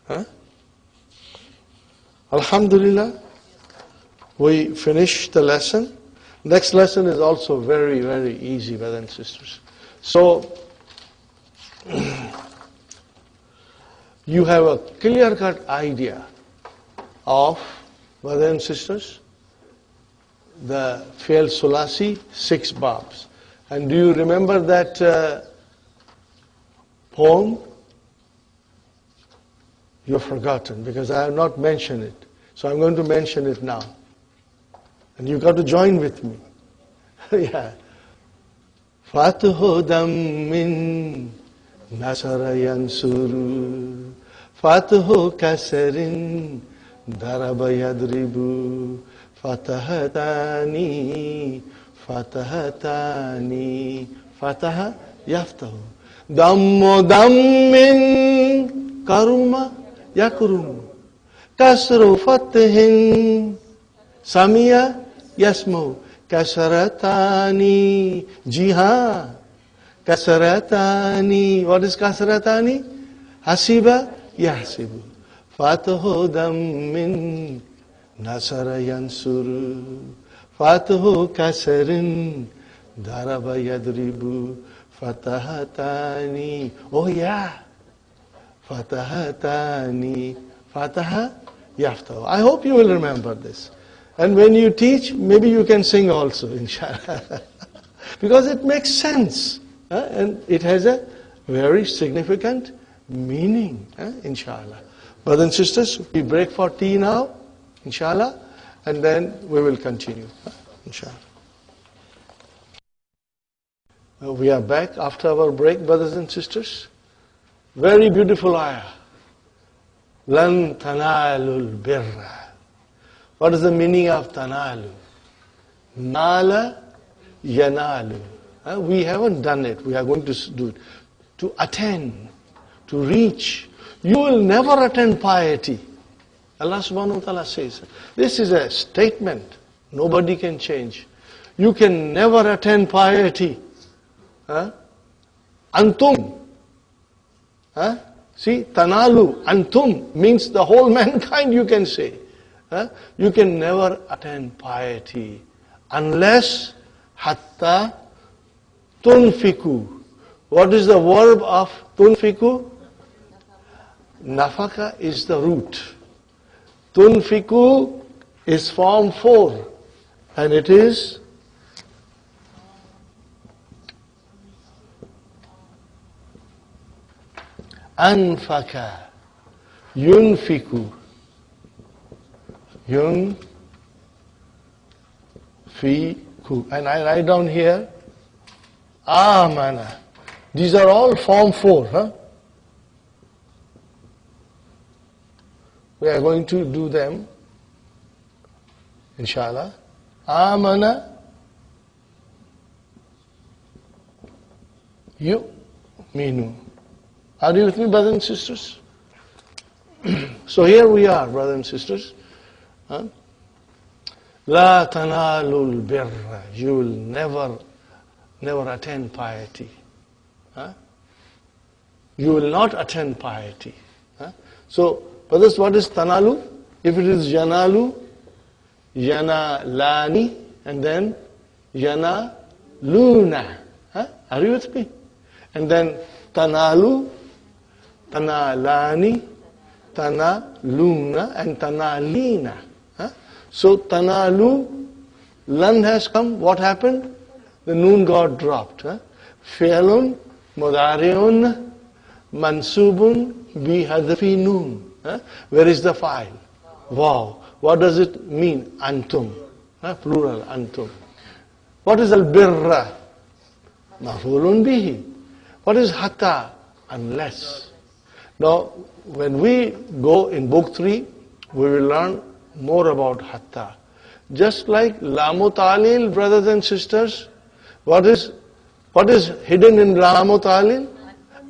Huh? Alhamdulillah, we finished the lesson. Next lesson is also very, very easy, brothers and sisters. So, you have a clear-cut idea of, brothers and sisters, the Fi'l Sulasi, 6 babs. And do you remember that poem? You've forgotten because I have not mentioned it. So I'm going to mention it now. And you've got to join with me. Yeah. Fatuhu dammin nasara yansuru Fatuhu kasarin daraba yadribu Fatahatani Fataha yaftahu Dammo dammin karuma yakrum Kasru fatihin Samia yasmu Kasaratani Jiha Kasaratani. What is kasaratani? Hasiba yahsibu Fatahu dammin Nasara yansuru Fatahu kasarin Daraba yadribu Fatahatani. Oh yeah. Fatahatani Fataha yaftahu. I hope you will remember this. And when you teach, maybe you can sing also, inshallah. Because it makes sense. And it has a very significant meaning, inshallah. Brothers and sisters, we break for tea now, inshallah. And then we will continue, inshallah. We are back after our break, brothers and sisters. Very beautiful ayah. Lan tanalul birra. What is the meaning of tanalu? Nala yanalu. We haven't done it. We are going to do it. To attain, to reach. You will never attain piety. Allah subhanahu wa ta'ala says. This is a statement. Nobody can change. You can never attain piety. Antum. See, tanalu, antum means the whole mankind, you can say. You can never attain piety unless hatta tunfiku. What is the verb of tunfiku? Nafaka is the root. Tunfiku is form 4 and it is anfaka, yunfiku. Yunfiku. And I write down here, amana. These are all form 4, We are going to do them, inshallah. Amana, yu'minu. Are you with me, brothers and sisters? So here we are, brothers and sisters. La tanalul birra. You will never attain piety. You will not attain piety. So, brothers, what is tanalu? If it is yanalu, yanalani, and then yanaluna. Are you with me? And then tanalu, tanalani, tanaluna, and tanalina. So tanalu, lan has come. What happened? The noon got dropped. Fi'lun, mudari'un, mansubun, bi hadfi noon. Where is the file? Wow. What does it mean? Antum. Plural, antum. What is al-birra? Maf'ulun bihi. What is hatta? Unless. Now, when we go in book 3, we will learn more about hatta. Just like lamu ta'lil, brothers and sisters, what is hidden in lamu ta'lil?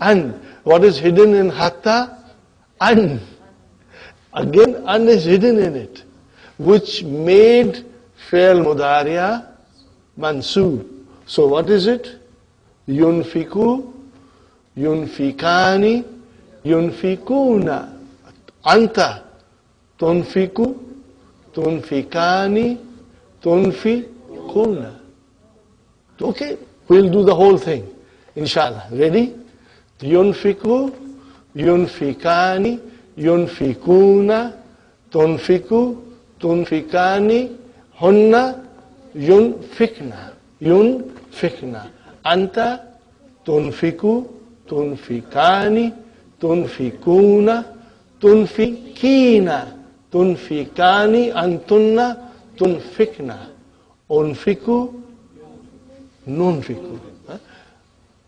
An. What is hidden in hatta? An. Again, an is hidden in it, which made fi'l mudariya mansub. So what is it? Yunfiku, yunfikani, yunfikuna. Anta tunfiku, tunfikani, tunfikuna. Okay, we'll do the whole thing, inshallah. Ready? Yunfiku, yunfikani, yunfikuna, tunfiku, tunfikani, hunna, yunfikna, yunfikna. Anta tunfiku, tunfikani, tunfikuna, tunfikina, tunfikani, antunna, tunfikna. Unfiku, nunfiku.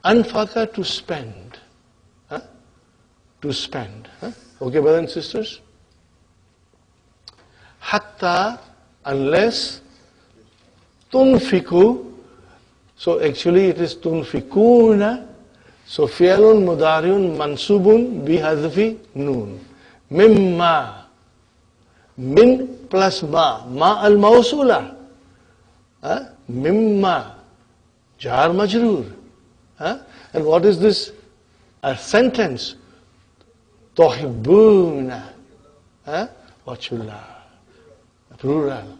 Anfaka, to spend. To spend. Okay, brothers and sisters? Hatta, unless, tunfiku. So actually it is tunfikuna. So fi'lun mudariun mansubun bihadfi noon. Mimma. Min plus ma. Ma al-mawsula. Mimma. Jar majroor. And what is this? A sentence. Tuhibbuna. What you love. Plural.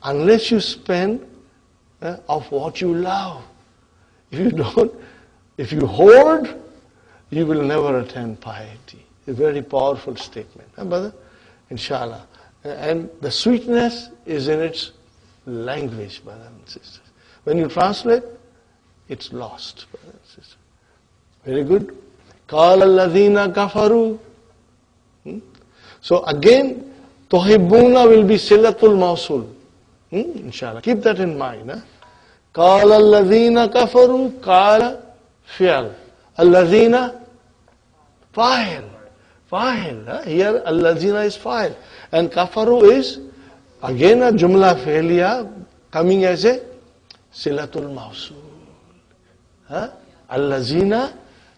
Unless you spend of what you love. If you don't, if you hoard, you will never attain piety. A very powerful statement. Brother? Inshallah. And the sweetness is in its language, brothers and sisters. When you translate, it's lost, brothers and sisters. Very good. قَالَ الَّذِينَ كَفَرُوا. So again, Tuhibbuna will be silatul mawsul. Inshallah. Keep that in mind. قَالَ الَّذِينَ كَفَرُوا. قَالَ fi'al. الَّذِينَ fa'il. Fa'il. Here الَّذِينَ is fa'il. And kafaru is again a jumla fi'liya coming as a silatul mawsul. الَّذِينَ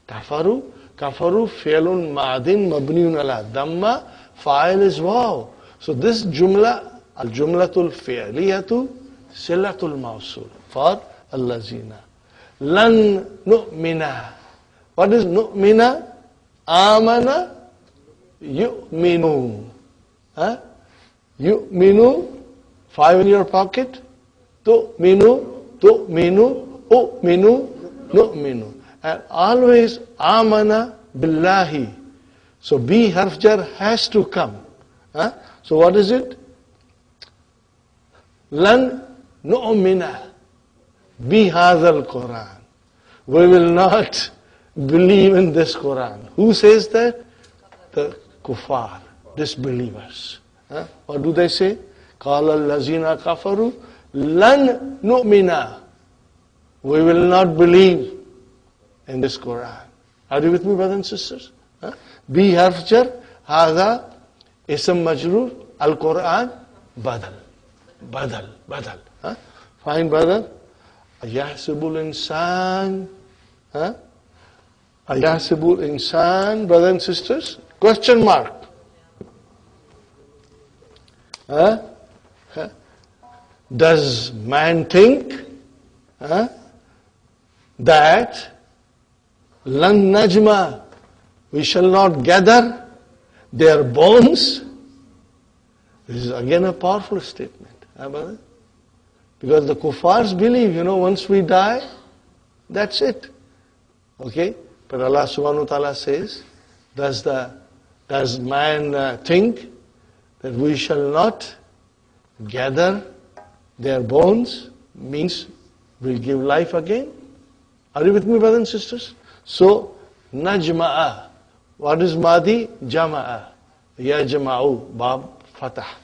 kafaru. Kafaru fi'lun ma'adin mabniun ala dhamma. Fa'il is waw. So this jumla, al-jumlatul fi'liyatu silatul mawsul for allazina. Lan nu'mina. What is nu'mina? Amana yu'minu. Yu'minu, 5 in your pocket. Tu'minu, tu'minu, u'minu, nu'minu. And always amana billahi. So B harf jar has to come. So what is it? Lan nu'mina bihadhal Quran. We will not believe in this Quran. Who says that? The kuffar, disbelievers. What do they say? Qala allazina kafaru lan nu'mina. We will not believe in this Quran. Are you with me, brothers and sisters? B harf jar, hadha ism majroor, al-Quran, badal. Badal, badal. Fine, brother. Ayahsibul insan. Ayahsibul insan, brothers and sisters. Question mark. Does man think that lan najma, we shall not gather their bones? This is again a powerful statement. Brother? Because the kuffars believe, once we die, that's it. Okay? But Allah subhanahu wa ta'ala says, does man think that we shall not gather their bones? Means we'll give life again? Are you with me, brothers and sisters? So, najma'a. What is madi? Jama'a. Yajma'u. Bab fatah.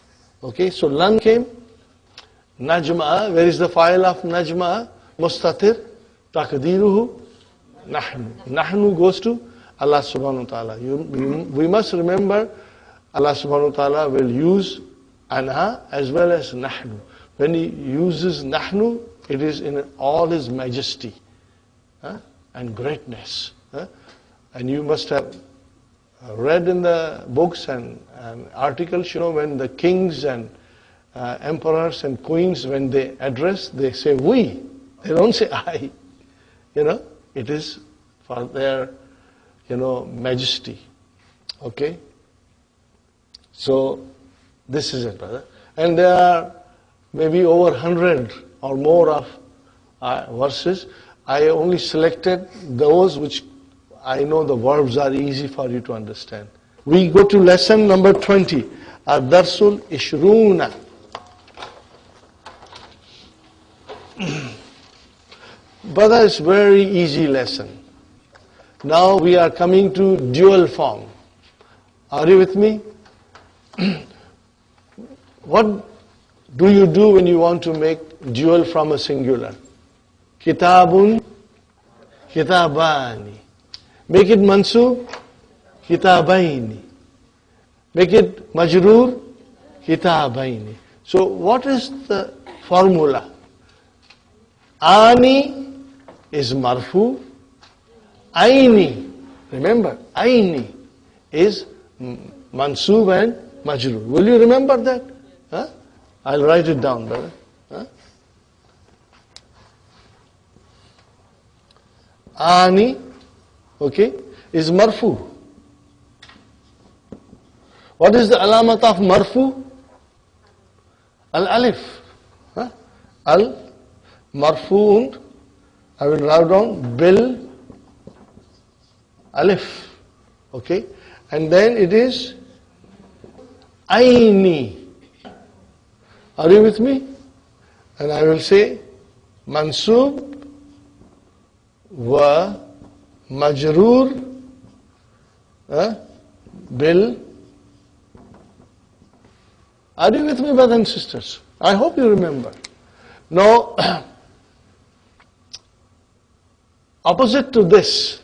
Okay, so lan came. Najma'a. Where is the file of najma'a? Mustatir. Taqdiruhu. Nahnu. Nahnu goes to Allah subhanahu wa ta'ala. We must remember Allah subhanahu wa ta'ala will use anha as well as nahnu. When He uses nahnu, it is in all His majesty and greatness. And you must have read in the books and articles, when the kings and emperors and queens, when they address, they say we. They don't say I. It is for their, majesty. Okay? So, this is it, brother. And there are maybe over 100 or more of verses. I only selected those which I know the verbs are easy for you to understand. We go to lesson number 20. Ad-Darsul Ishruna. Brother, it's very easy lesson. Now we are coming to dual form. Are you with me? What do you do when you want to make dual from a singular? Kitabun, kitabani. Make it mansub, kitabaini. Make it majroor, kitabaini. So what is the formula? Ani is marfu. Aini, remember, aini is mansub and majroor. Will you remember that? Huh? I'll write it down, brother. Huh? Ani, okay, is marfu. What is the alamat of marfu? Al-alif. Huh? Al-marfuun, I will write down, bil alif. Okay, and then it is aini. Are you with me? And I will say mansub wa majroor bil. Are you with me, brothers and sisters? I hope you remember. Now, opposite to this,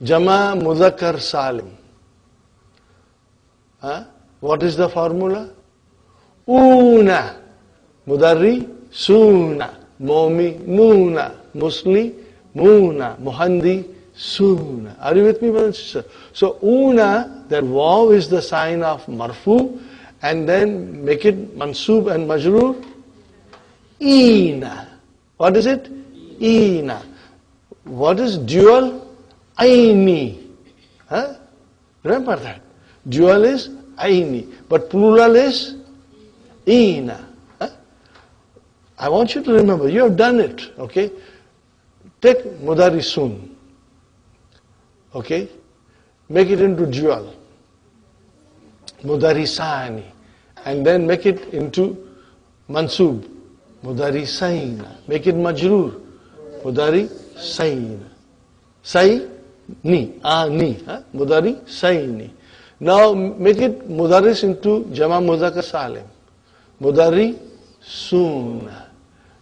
Jama Mudhakkar Salim. What is the formula? Una, Mudarri, Suna, Momi, Nuna, Musli, Muna, Muhandi, Suna. Are you with me, brothers and sisters? So, Una, that waw is the sign of marfu, and then make it mansub and majroor. Ina. What is it? Ina. What is dual? Aini. Remember that. Dual is aini, but plural is ina. I want you to remember, you have done it, okay? Take mudarisun, okay? Make it into dual. Mudarisani. And then make it into mansub. Mudarisaina. Make it majroor. Mudarisaina. Sai. Ni, ani, mudari, saini. Now make it mudaris into Jama Mudhakkar Salim. Mudari, suna.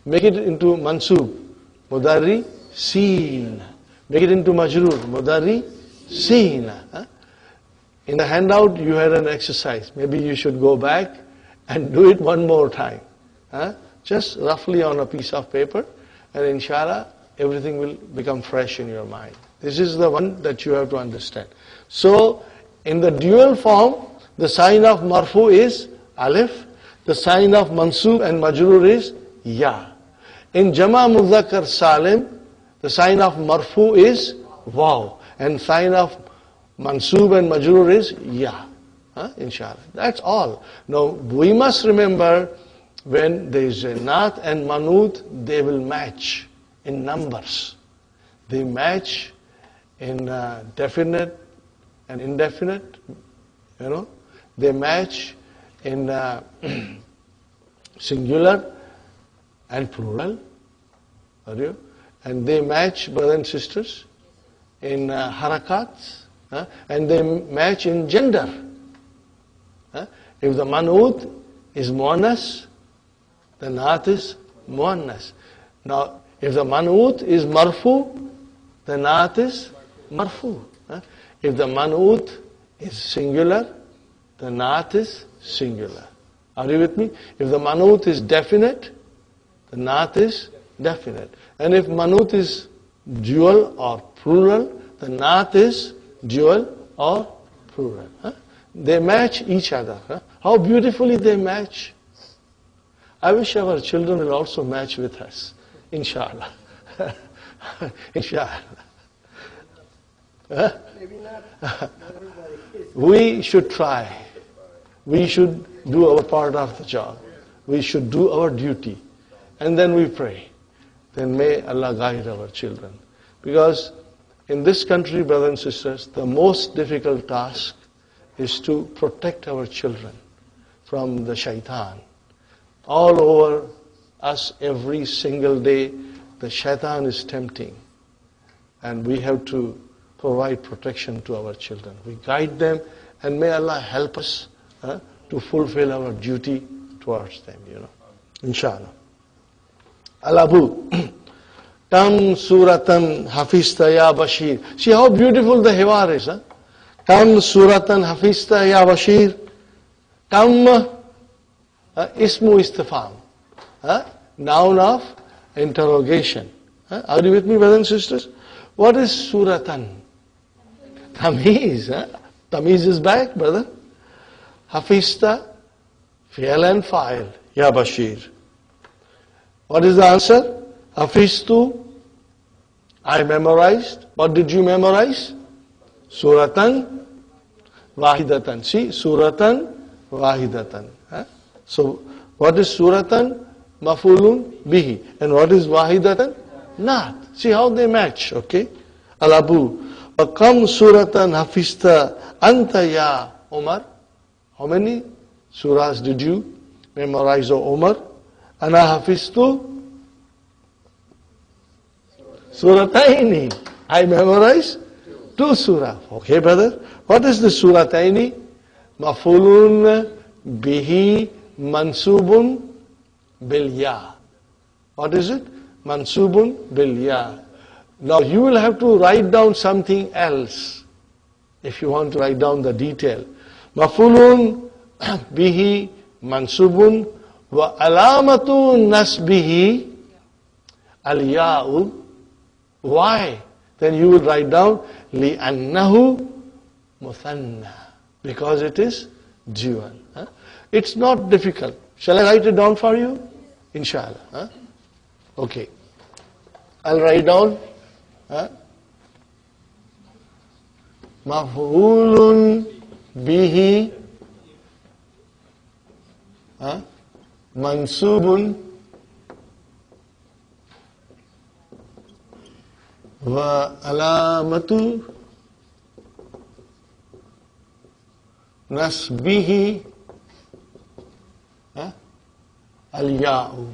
Make it into mansub. Mudari, sina. Make it into majroor. Mudari, sina. In the handout you had an exercise. Maybe you should go back and do it one more time. Just roughly on a piece of paper, and inshallah everything will become fresh in your mind. This is the one that you have to understand. So, in the dual form, the sign of marfu is alif, the sign of mansub and majroor is ya. In Jama Mudhakkar Salim, the sign of marfu is waw, and sign of mansub and majroor is ya. Inshallah. That's all. Now, we must remember, when there is a naat and manut, they will match in numbers. They match in definite and indefinite, They match in singular and plural. Are you? And they match, brothers and sisters, in harakats, and they match in gender. If the manut is muannas, the naat is muannas. Now, if the manut is marfu, the naat is marfu. If the manut is singular, the naat is singular. Are you with me? If the manut is definite, the naat is definite. And if manut is dual or plural, the naat is dual or plural. They match each other. How beautifully they match. I wish our children will also match with us. Inshallah. Inshallah. Maybe not everybody. We should try. we should do our part of the job. We should do our duty. And then we pray. Then may Allah guide our children. Because in this country, brothers and sisters, the most difficult task is to protect our children from the shaitan. All over us every single day, the shaitan is tempting. And we have to provide protection to our children. We guide them, and may Allah help us to fulfill our duty towards them, Inshallah. Al-Abu. Kam suratan hafista ya Bashir. See how beautiful the hiwar is, Kam suratan hafista ya Bashir. Kam ismu istifam. Noun of interrogation. Are you with me, brothers and sisters? What is suratan? Tamiz. Tamiz is back, brother. Hafista, fi'al and fa'il. Ya Bashir. What is the answer? Hafistu, I memorized. What did you memorize? Suratan wahidatan. See, suratan wahidatan. So, what is suratan? Mafulun bihi. And what is wahidatan? Not. See how they match, okay? Al-Abu. Kam suratan hafista anta ya Umar. How many surahs did you memorize, O Umar? Ana hafistu surataini. I memorized 2 surah. Okay, brother. What is the surataini? Mafulun bihi mansubun bil ya. What is it? Mansubun bil ya. Now you will have to write down something else if you want to write down the detail. Mafulun bihi mansubun wa alamatu nasbihi al-ya'u. Why? Then you will write down li'annahu muthanna. Because it is dual. It's not difficult. Shall I write it down for you? Inshallah. Okay. I'll write down maf'ulun bihi mansubun wa alamatu nasbihi al-ya'u.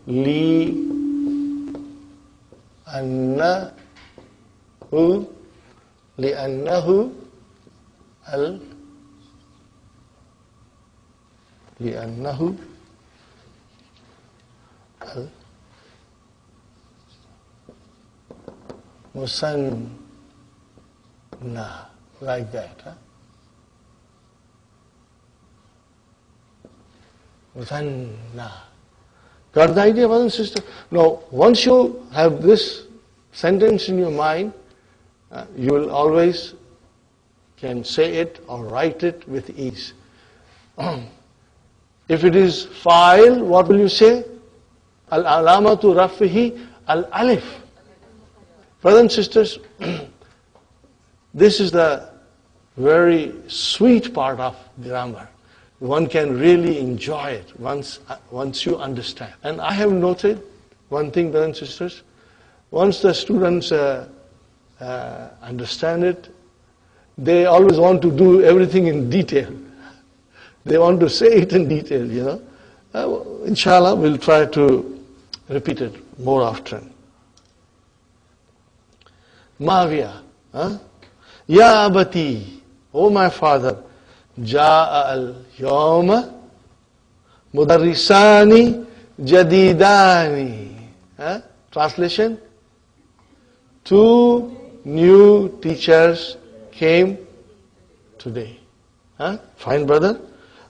Li annahu li'annahu musanna, like that. Musanna. Got the idea, brother and sister? Now, once you have this sentence in your mind, you will always can say it or write it with ease. If it is fa'il, what will you say? Al-alamatu rafihi al-alif. Brothers and sisters, this is the very sweet part of grammar. One can really enjoy it once you understand. And I have noted one thing, brothers and sisters. Once the students understand it, they always want to do everything in detail. They want to say it in detail, Inshallah, we'll try to repeat it more often. Mavia. Ya abati, O my father, Ja'a al-yawma mudarrisani jadidani. Translation? 2 new teachers came today. Fine, brother.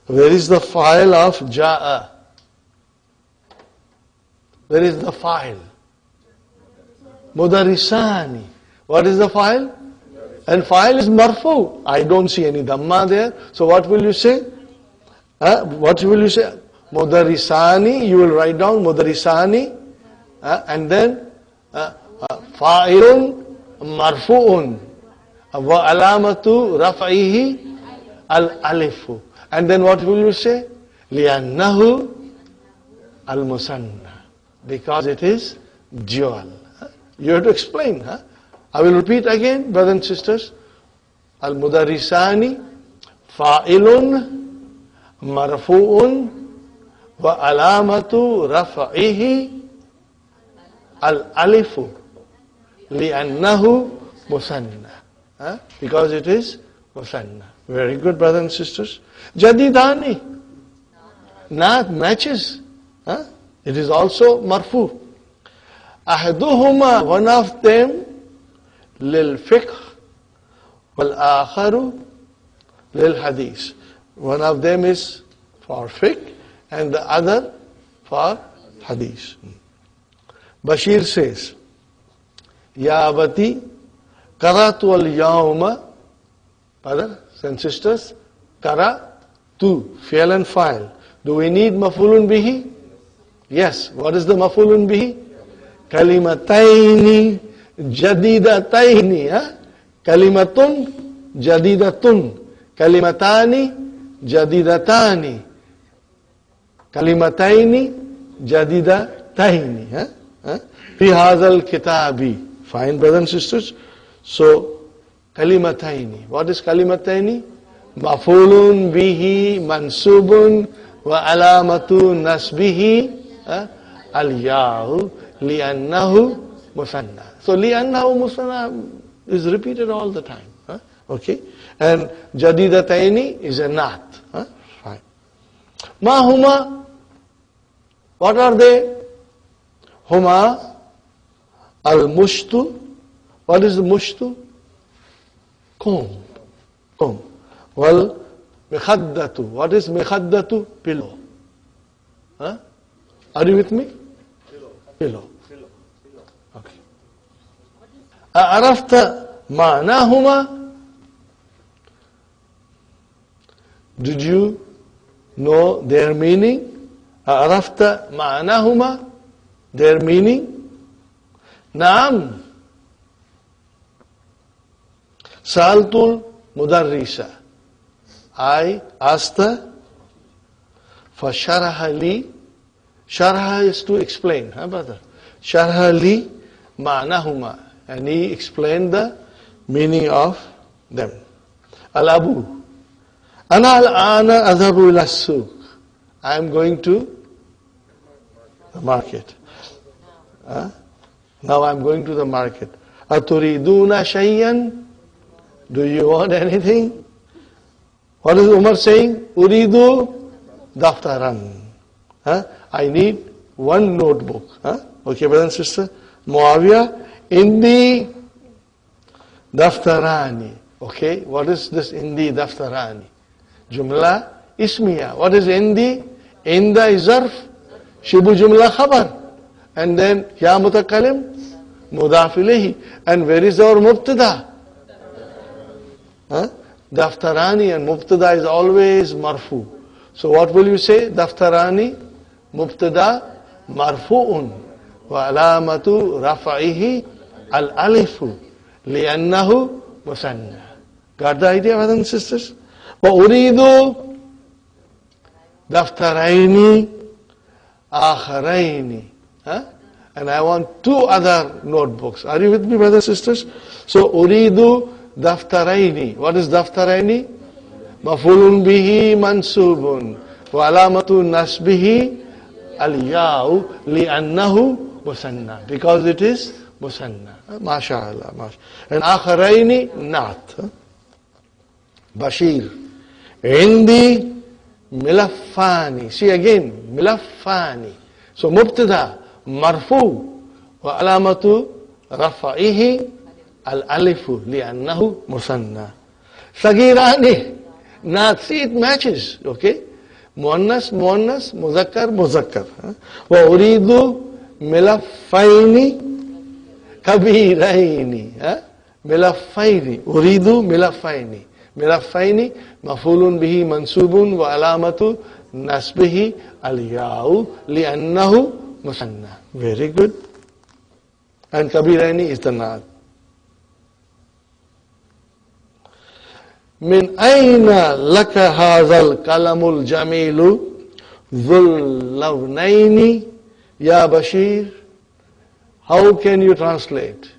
Where is the file of Ja'a? Where is the file? Mudarrisani. What is the file? And file is marfu. I don't see any dhamma there. So what will you say? What will you say? Mudarrisani. You will write down mudarrisani. And then fa'ilun marfu'un. Wa alamatu raf'ihi al-alifu. And then what will you say? Li'annahu al-musanna. Because it is dual. You have to explain. I will repeat again, brothers and sisters. Al-mudarrisani fa'ilun marfu'un wa alamatu raf'ihi al-alifu li'annahu musanna. Because it is musanna. Very good, brothers and sisters. Jadidani. Naat matches. It is also marfu. Ahaduhuma, one of them, lil fiqh wal akharu lil hadith. One of them is for fiqh and the other for hadith. Bashir says, Ya abati qaratu al yawma, brothers and sisters, qaratu, fi'l and fa'il. Do we need maf'ulun bihi? Yes. What is the maf'ulun bihi? Kalimataini jadidataini. Kalimatun jadidatun. Kalimatani jadidatani. Kalimataini jadidataini. Fi hazal kitabi. Fine, brothers and sisters. So, kalimataini. What is kalimataini? Maf'ulun bihi mansubun wa alamatu nasbihi al-ya'u li'annahu musanna. So li'annahu musanna is repeated all the time. Okay? And jadidataini is a nat. Fine. Ma huma? What are they? Huma al-mushtu. What is the mushtu? Comb. Comb. Well, mikhaddatu. What is mikhaddatu? Pillow. Are you with me? Pillow. Okay. Arafta ma'nahuma? Did you know their meaning? Arafta ma'nahuma? Their meaning? Naam. Sa'altul mudarrisa. I asked her, فَشَرَحَ لِي. Sharha is to explain, brother? Sharha li ma'nahuma. And he explained the meaning of them. Al-Abu. Ana al-ana adhabu ila suq. I am going to the market. Now I am going to the market. Aturiduna shayyan? Do you want anything? What is Umar saying? Uridu daftaran. I need one notebook. Okay, brother and sister. Muawiyah, indi daftarani. Okay, what is this indi daftarani? Jumla ismiya. What is indi? Inda is zarf. Shibu jumla khabar. And then ya mutakalim, mudaf ilayhi. And where is our mubtada? Daftarani and mubtada is always marfu. So what will you say? Daftarani مبتدا مرفوع وعلامة رفعه الألف لأنه مثنى. Got the idea, brothers and sisters? وأريد دفترين آخرين. And I want two other notebooks. Are you with me, brothers and sisters? So أريد دفترين. What is دفترين? مفعول به منصوب وعلامة نصبه al-ya'u li'annahu musanna. Because it is musanna. MashaAllah. And akharaini not. Bashir. Indi milaffani. See again, milaffani. So mubtada, marfu, wa alamatu rafa'ihi al-alifu li'annahu musanna. Sagirani. Not. See, it matches. Okay? Muannas, muannas, muzakkar, muzakkar. Wa uridu milaffaini kabiraini. Milaffaini. Uridu milaffaini. Milaffaini mafulun bihi mansubun wa alamatu nasbihi al-ya'u li'annahu musanna. Very good. And kabiraini is the naat. Min aina laka hadhal kalamul jamilu dhul lawnaini ya Bashir. How can you translate?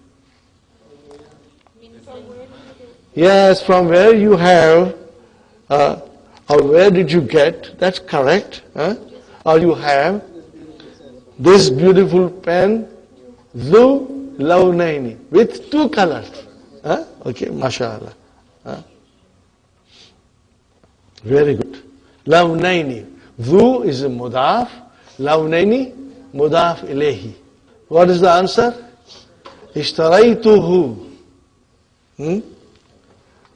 Yes, from where you have, or where did you get, that's correct. Or you have this beautiful pen, Dhu Lawnaini, with two colors. Okay, mashallah. Very good. Lawnaini. Dhu is a mudaf, Lawnaini, mudaf ilayhi. What is the answer? Ishtaraytuhu.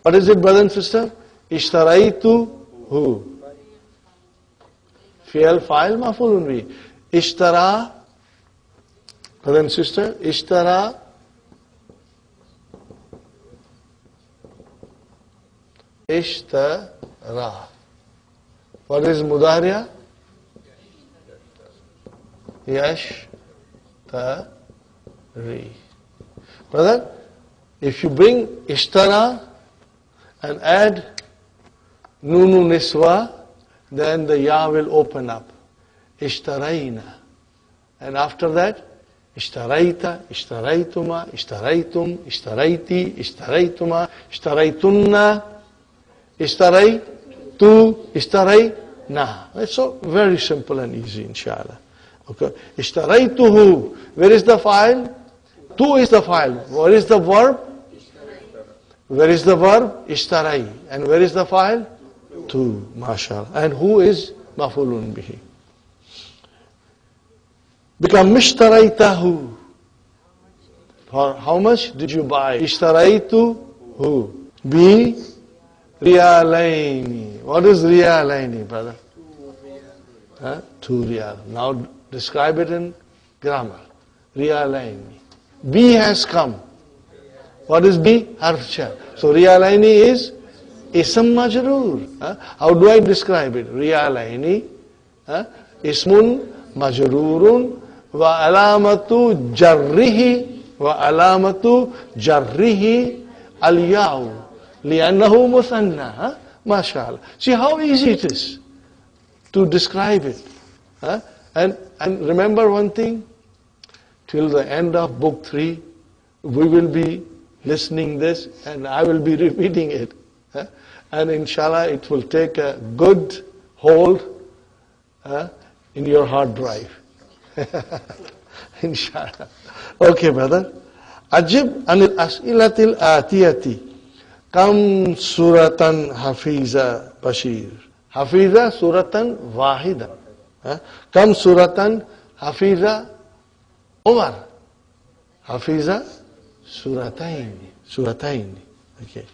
What is it, brother and sister? Ishtaraytuhu. Fi'al fa'il maf'ulun bihi. Ishtara, brother and sister, ishtara. Ishtara. What is mudariya? Yashtari. Brother, if you bring ishtara and add nunu niswa, then the ya will open up. Ishtarayna. And after that, ishtarayta, ishtaraytuma, ishtaraytum, ishtarayti, ishtaraytuma, ishtaraytunna, ishtaraytu, ishtarayna. It's so very simple and easy, inshallah. Okay. Ishtaraytuhu. Where is the file? Tu is the file. Where is the verb? Where is the verb? Ishtaray. And where is the file? Tu. Mashallah. And who is maf'ulun bihi? Become mishtaraytahu. For how much did you buy? Ishtaraytuhu. Bi riyalaini. What is riyalaini, brother? 2 riyal. Now describe it in grammar. Riyalaini. B has come. What is B? Harf jar. So riyalaini is ism majroor. How do I describe it? Riyalaini ismun majroorun wa alamatu jarrihi al-yaw li'annahu muthanna. Mashallah. See how easy it is to describe it. And remember one thing, till the end of book 3, we will be listening this and I will be repeating it. And inshallah it will take a good hold in your hard drive. Inshallah. Okay, brother. Ajib anil as'ilatil atiyati. Kam suratan hafiza Bashir. Hafiza suratan wahida. Kam suratan hafiza Umar. Hafiza surataini. Okay.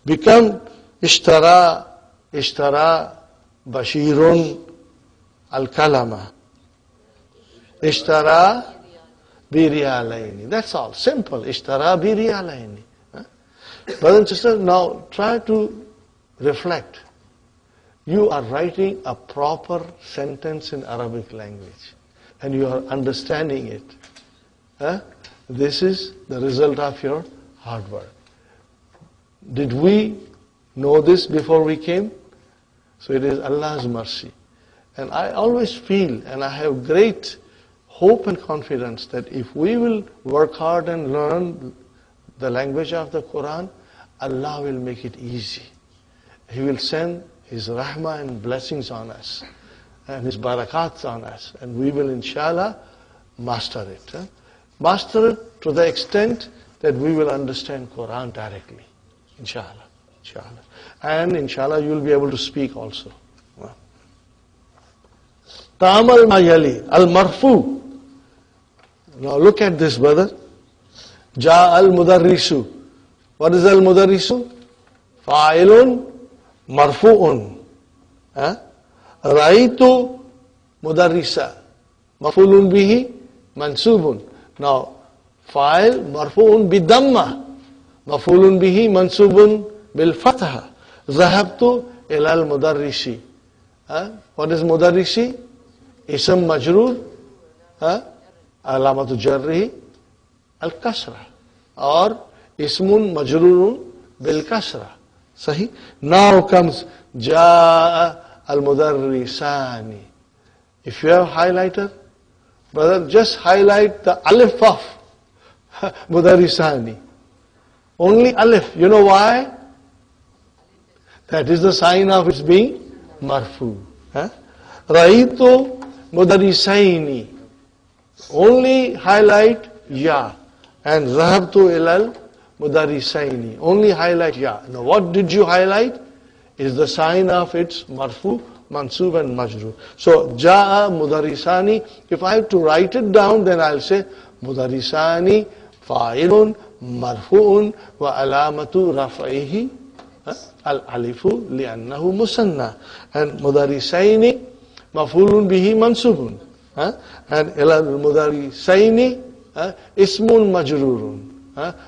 Become ishtara Bashirun al-kalama. Ishtara biriyalaini. That's all. Simple. Ishtara biriyalaini. Brothers and sisters, now try to reflect. You are writing a proper sentence in Arabic language and you are understanding it. This is the result of your hard work. Did we know this before we came? So it is Allah's mercy. And I always feel, and I have great hope and confidence that if we will work hard and learn the language of the Quran, Allah will make it easy. He will send His rahmah and blessings on us and His barakats on us, and we will inshallah master it. Master it to the extent that we will understand Quran directly. Inshallah. And inshallah you will be able to speak also. Ta'amal ma yali, al-marfu. Now look at this, brother. Ja al-mudarrisu. What is al-mudarrisu? Fa'ilun marfu'un. Ra'aytu mudarrisa. Maf'ulun bihi mansubun. Now, fa'il marfu'un bidamma. Maf'ulun bihi mansubun bil fatha. Zahabtu ila al-mudarrisi. What is mudarrisi? Ism majroor. Alamatu jarrihi al-kasra. Or ismun majroorun bil kasra. Sahi? Now comes Ja'a al-Mudarrisani. If you have highlighter, brother, just highlight the alif of Mudarrisani. Only alif. You know why? That is the sign of its being marfu. Raitu Mudarrisaini. Only highlight ya. And Zahabtu ilal Mudarrisaini. Only highlight ya. Now what did you highlight? Is the sign of its marfu, mansub and majrur. So Ja'a Mudarrisani. If I have to write it down, then I'll say Mudarrisani fa'ilun marfu'un wa alamatu raf'ihi al-alifu li'annahu musanna. And Mudarrisaini maf'ulun bihi mansubun. And ilal Mudarrisaini ismun majrurun.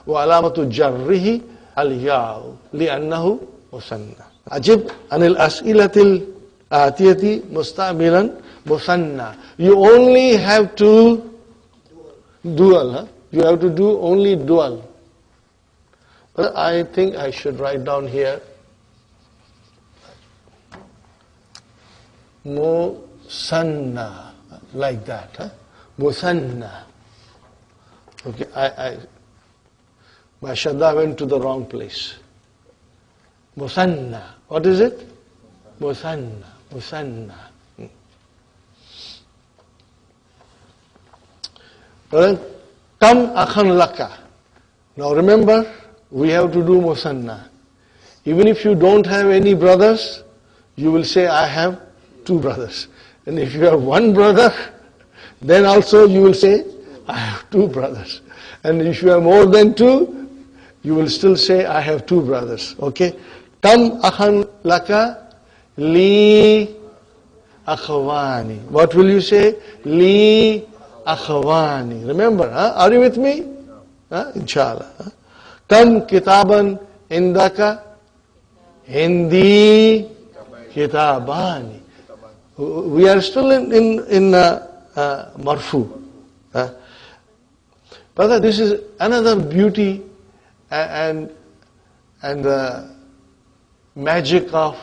Wa alamatu jarrihi al-ya'u li'annahu musanna. Ajib anil as'ilatil atiyati musta'milan musanna. You only have to dual. You have to do only dual. But I think I should write down here musanna, like that. Musanna. Okay, my shadda went to the wrong place. Musanna. What is it? Musanna. Musanna. Kam akhan laka. Now remember, we have to do musanna. Even if you don't have any brothers, you will say, I have 2 brothers. And if you have 1 brother, then also you will say, I have 2 brothers. And if you have more than 2, you will still say, I have 2 brothers. Okay? Kam akhan laka li akhawani. What will you say? Li akhawani. Remember, are you with me? Inshallah. Kam kitaban indaka hindi kitabani. We are still in marfu. Brother, this is another beauty and the magic of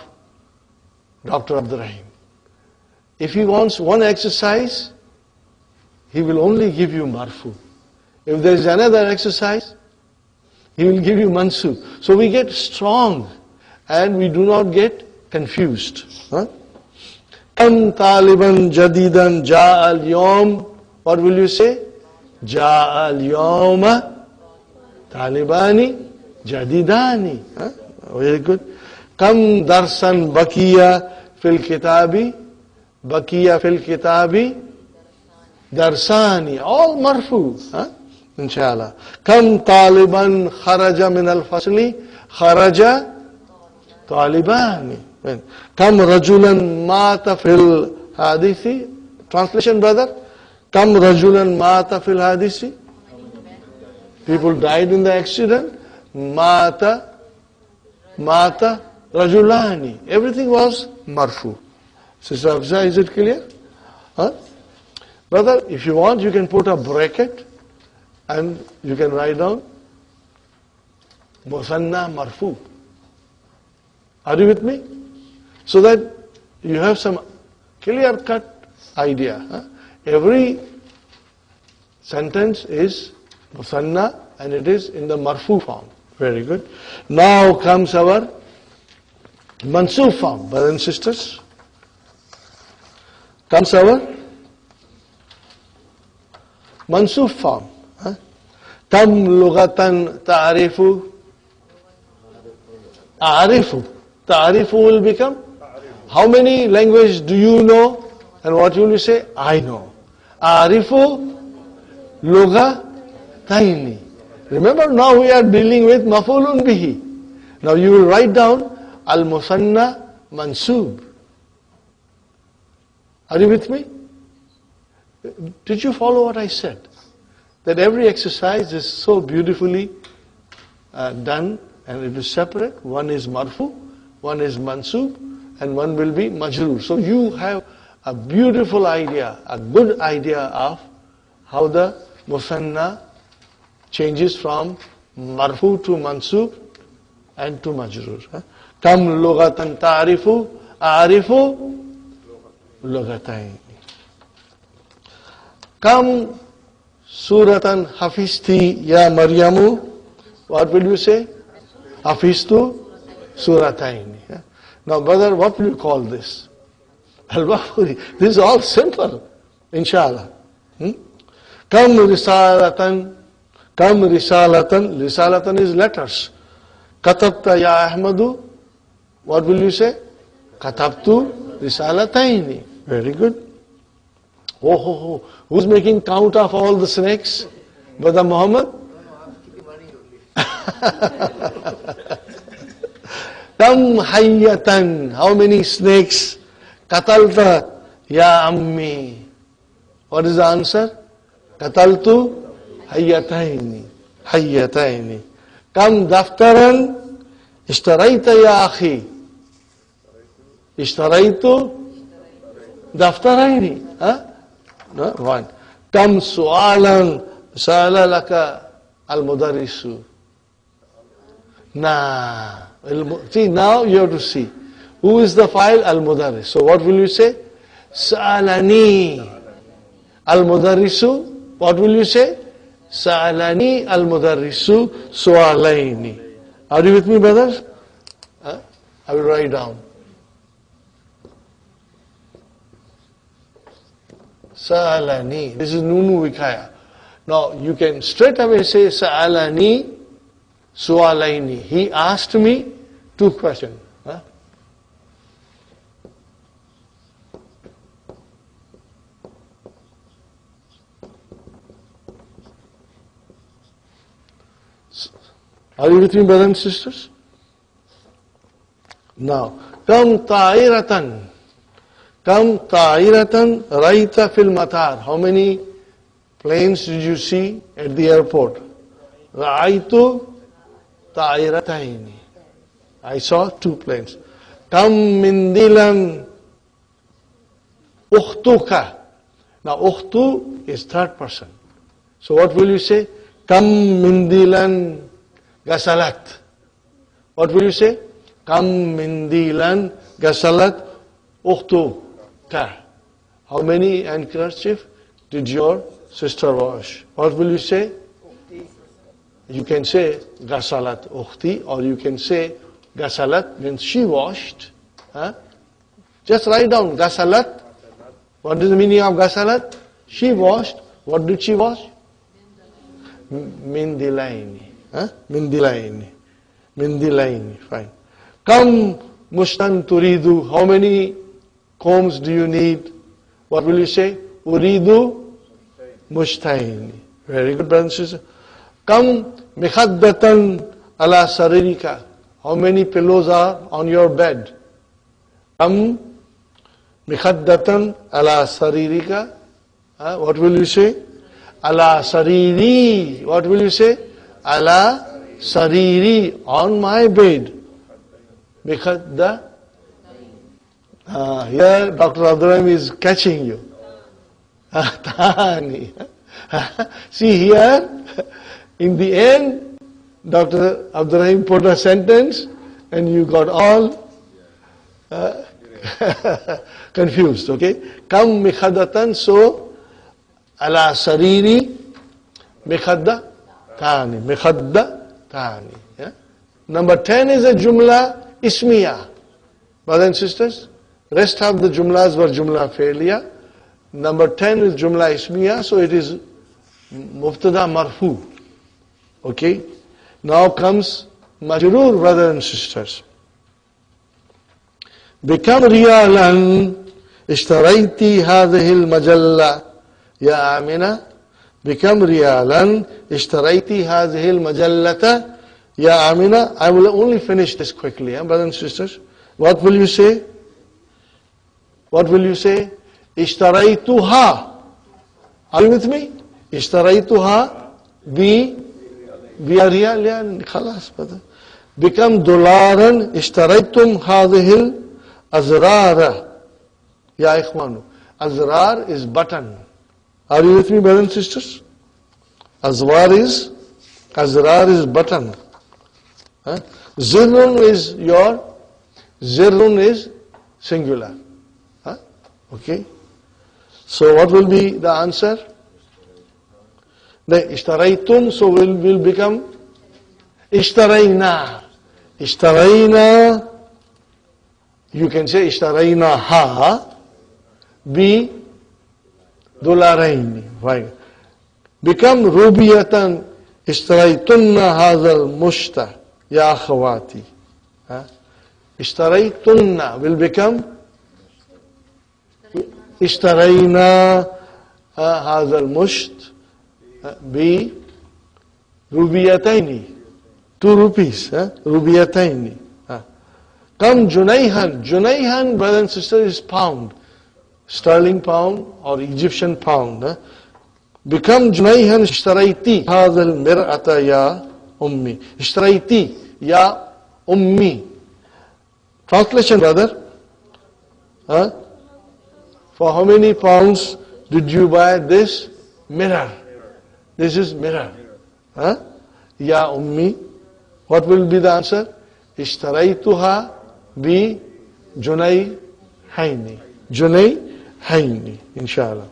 Dr. Abdul Rahim. If he wants one exercise, he will only give you marfu. If there is another exercise, he will give you mansub. So we get strong and we do not get confused. Kam taliban jadidan ja'al yawm. What will you say? Ja'al yawma talibani jadidani. Very good. Kam darsan bakiya fil kitabi. Bakiya fil kitabi darsani. All marfu. Inshallah. Kam taliban kharaja min al-fasli. Kharaja talibani. Kam rajulan mata fil hadithi. Translation, brother. Kam rajulan mata fil hadithi. People died in the accident. Mata rajulani. Everything was marfu. Sister Afza, is it clear? Brother, if you want, you can put a bracket and you can write down Musanna marfu. Are you with me? So that you have some clear-cut idea. Every sentence is Musanna and it is in the marfu form. Very good. Now comes our mansub form, brothers and sisters. Comes our mansub form. Kam lughatan ta'arifu. A'arifu. Ta'arifu will become, how many languages do you know? And what will you say? I know. A'arifu lughataini. Remember, now we are dealing with maf'ulun bihi. Now you will write down al-musanna mansub. Are you with me? Did you follow what I said? That every exercise is so beautifully done and it is separate. One is marfu, one is mansub, and one will be majroor. So you have a beautiful idea, a good idea of how the musanna changes from marfu to mansub and to majrur. Kam lughatan ta'rifu, a'rifu lughatayn. Kam suratan hafizti ya Maryamu, what will you say? Hafiztu suratayn. Now brother, what will you call this? Al-Bafuri. This is all simple, inshallah. Kam risalatan, risalatan is letters. Katabta ya Ahmadu, what will you say? Katabtu risalataini. Very good. Oh, who's making count of all the snakes? Brother Muhammad? Kam hayyatan, how many snakes? Katalta ya ammi. What is the answer? Kataltu hayyataini. Hayyataini. Kam daftaran ishtarayta ya akhi. Ishtaraytu daftaraini. No, one. Kam su'alan sa'ala laka al-mudarrisu. See, now you have to see. Who is the file? Al-mudarris. So what will you say? Sa'alani al-mudarrisu. What will you say? Sa'alani al-mudarrisu su'alaini. Are you with me, brothers? I will write down. Sa'alani. This is Nunu Vikaya. Now you can straight away say Sa'alani su'alaini. He asked me 2 questions. Are you with me, brothers and sisters? Now, kam ta'iratan raita fil matar. How many planes did you see at the airport? Ra'aitu ta'irataini. I saw 2 planes. Kam mindilan ukhtuka. Now, ukhtu is 3rd person. So what will you say? Kam mindilan gasalat. What will you say? Kam mindilan gasalat ukhtuka. How many handkerchiefs did your sister wash? What will you say? You can say gasalat ukhti, or you can say gasalat means she washed. Just write down gasalat. What is the meaning of gasalat? She washed. What did she wash? Mindilaini. Mindilaini. Fine. Kam mushtan turidu. How many combs do you need? What will you say? Uridu mushtaini. Very good, brothers and sisters. Kam mikhaddatan ala saririka. How many pillows are on your bed? Kam mikhaddatan ala saririka. What will you say? Ala sariri. What will you say? Ala sariri. On my bed. Mikhadda. Here Dr. Abdurrahim is catching you. Tani. See here, in the end, Dr. Abdurrahim put a sentence and you got all confused, okay? Kam mikhadatan, so ala sariri mikhadda tani. Mikhadda tani. Yeah? Number 10 is a jumla ismiya. Brothers and sisters, rest of the jumlas were jumla failure. Number 10 is jumla ismiya, so it is mubtada marfu. Okay? Now comes majroor, brothers and sisters. Become riyalan ishtarayti hadhihi al-majalla ya Amina. Become riyalan ishtarayti hadhihi al-majallata ya Amina. I will only finish this quickly, brothers and sisters. What will you say? What will you say? Ishtaraytuha. Are you with me? Ishtaraytuha bi riyal. Khalas, brother. Become dolaran. Ishtaraytum hadhil azrara. Ya ikhwanu. Azrar is button. Are you with me, brothers and sisters? Azrar is button. Zirrun is singular. Huh? Okay. So what will be the answer? The ishtaraitun, so will become ishtaraina. Ishtaraina, you can say ishtaraina ha, bi dolaraini. Right. Become rubiyatan, ishtaraituna hazal mushta, ya akhawati. Ishtaraituna will become اشترينا هذا المشت بربيتين 2 rupees ربيتين كم جنيها brother and sister is pound, sterling pound or Egyptian pound. بكم جنيها اشتريتي هذا المرأة يا أمي اشتريتي يا أمي. Translation, brother. For how many pounds did you buy this mirror? This is mirror. Ya ummi. What will be the answer? Ishtaraytuha bi junayhaini. Junayhaini, inshallah.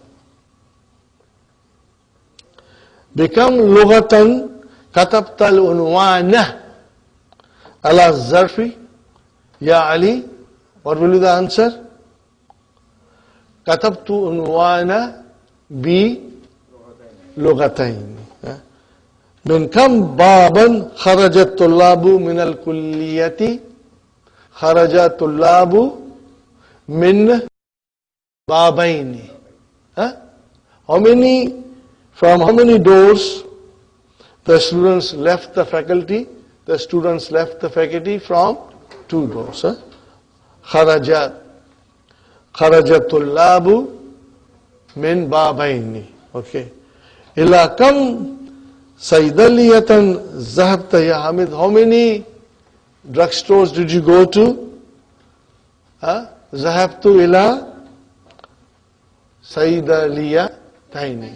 Become lughatan katabta al-unwana ala zarfi. Ya Ali. What will be the answer? كتبت عنوان بلغتين. من كم بابا خرج الطلاب من الكلية؟ خرج الطلاب من بابين. From how many doors the students left the faculty? The students left the faculty from 2 doors. خرج الطلاب من بابين. Okay. إلى كم صيدلية ذهبت يا حميد? How many drugstores did you go to? ذهبت إلى صيدليتين.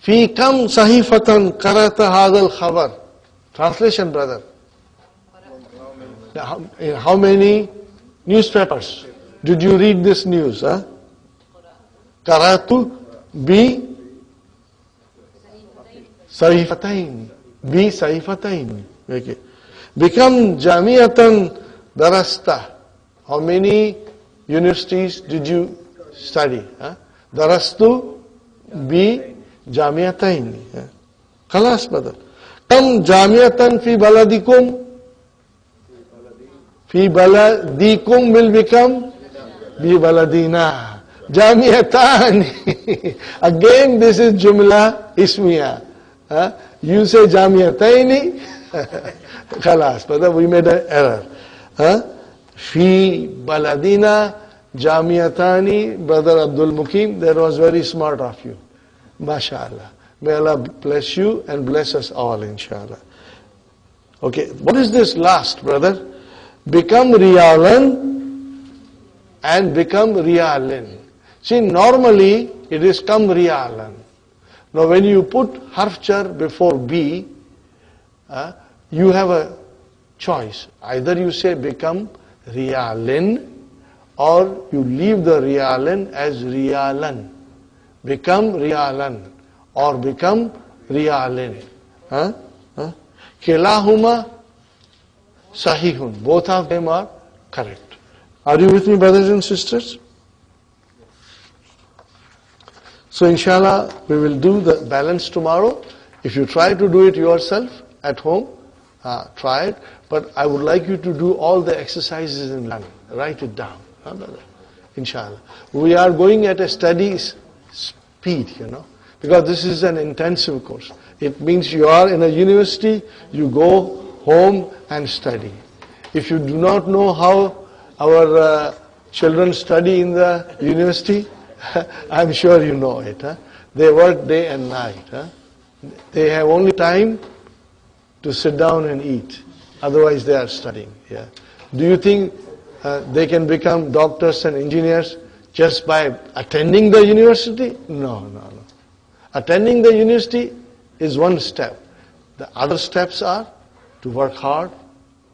في كم صحيفة قرأت هذا الخبر? Translation, brother. In how many newspapers did you read this news? Qaratu bi sahifatain. Okay. Become jamiatan darasta. How many universities did you study? Darastu bi jamiatain. Khalas, brother. Kam jamiatan fi baladikum. Fi baladikum will become bi baladina. Jamiatani. Again, this is jumla ismiya. You say jamiataini. Khalas, brother, we made an error. Fi baladina jamiatani. Brother Abdul Mukim, that was very smart of you. MashaAllah. May Allah bless you and bless us all, inshallah. Okay, what is this last, brother? Become riyalan and become riyalin. See, normally it is come riyalan. Now when you put harf jar before be, you have a choice. Either you say become riyalin or you leave the riyalin as riyalan. Become riyalan or become riyalin. Kilahuma sahihun. Both of them are correct. Are you with me, brothers and sisters? So inshallah, we will do the balance tomorrow. If you try to do it yourself at home, try it. But I would like you to do all the exercises in London. Write it down. Inshallah. We are going at a steady speed, because this is an intensive course. It means you are in a university, you go home and study. If you do not know how our children study in the university, I'm sure you know it. They work day and night. They have only time to sit down and eat. Otherwise they are studying. Do you think they can become doctors and engineers just by attending the university? No. Attending the university is one step. The other steps are to work hard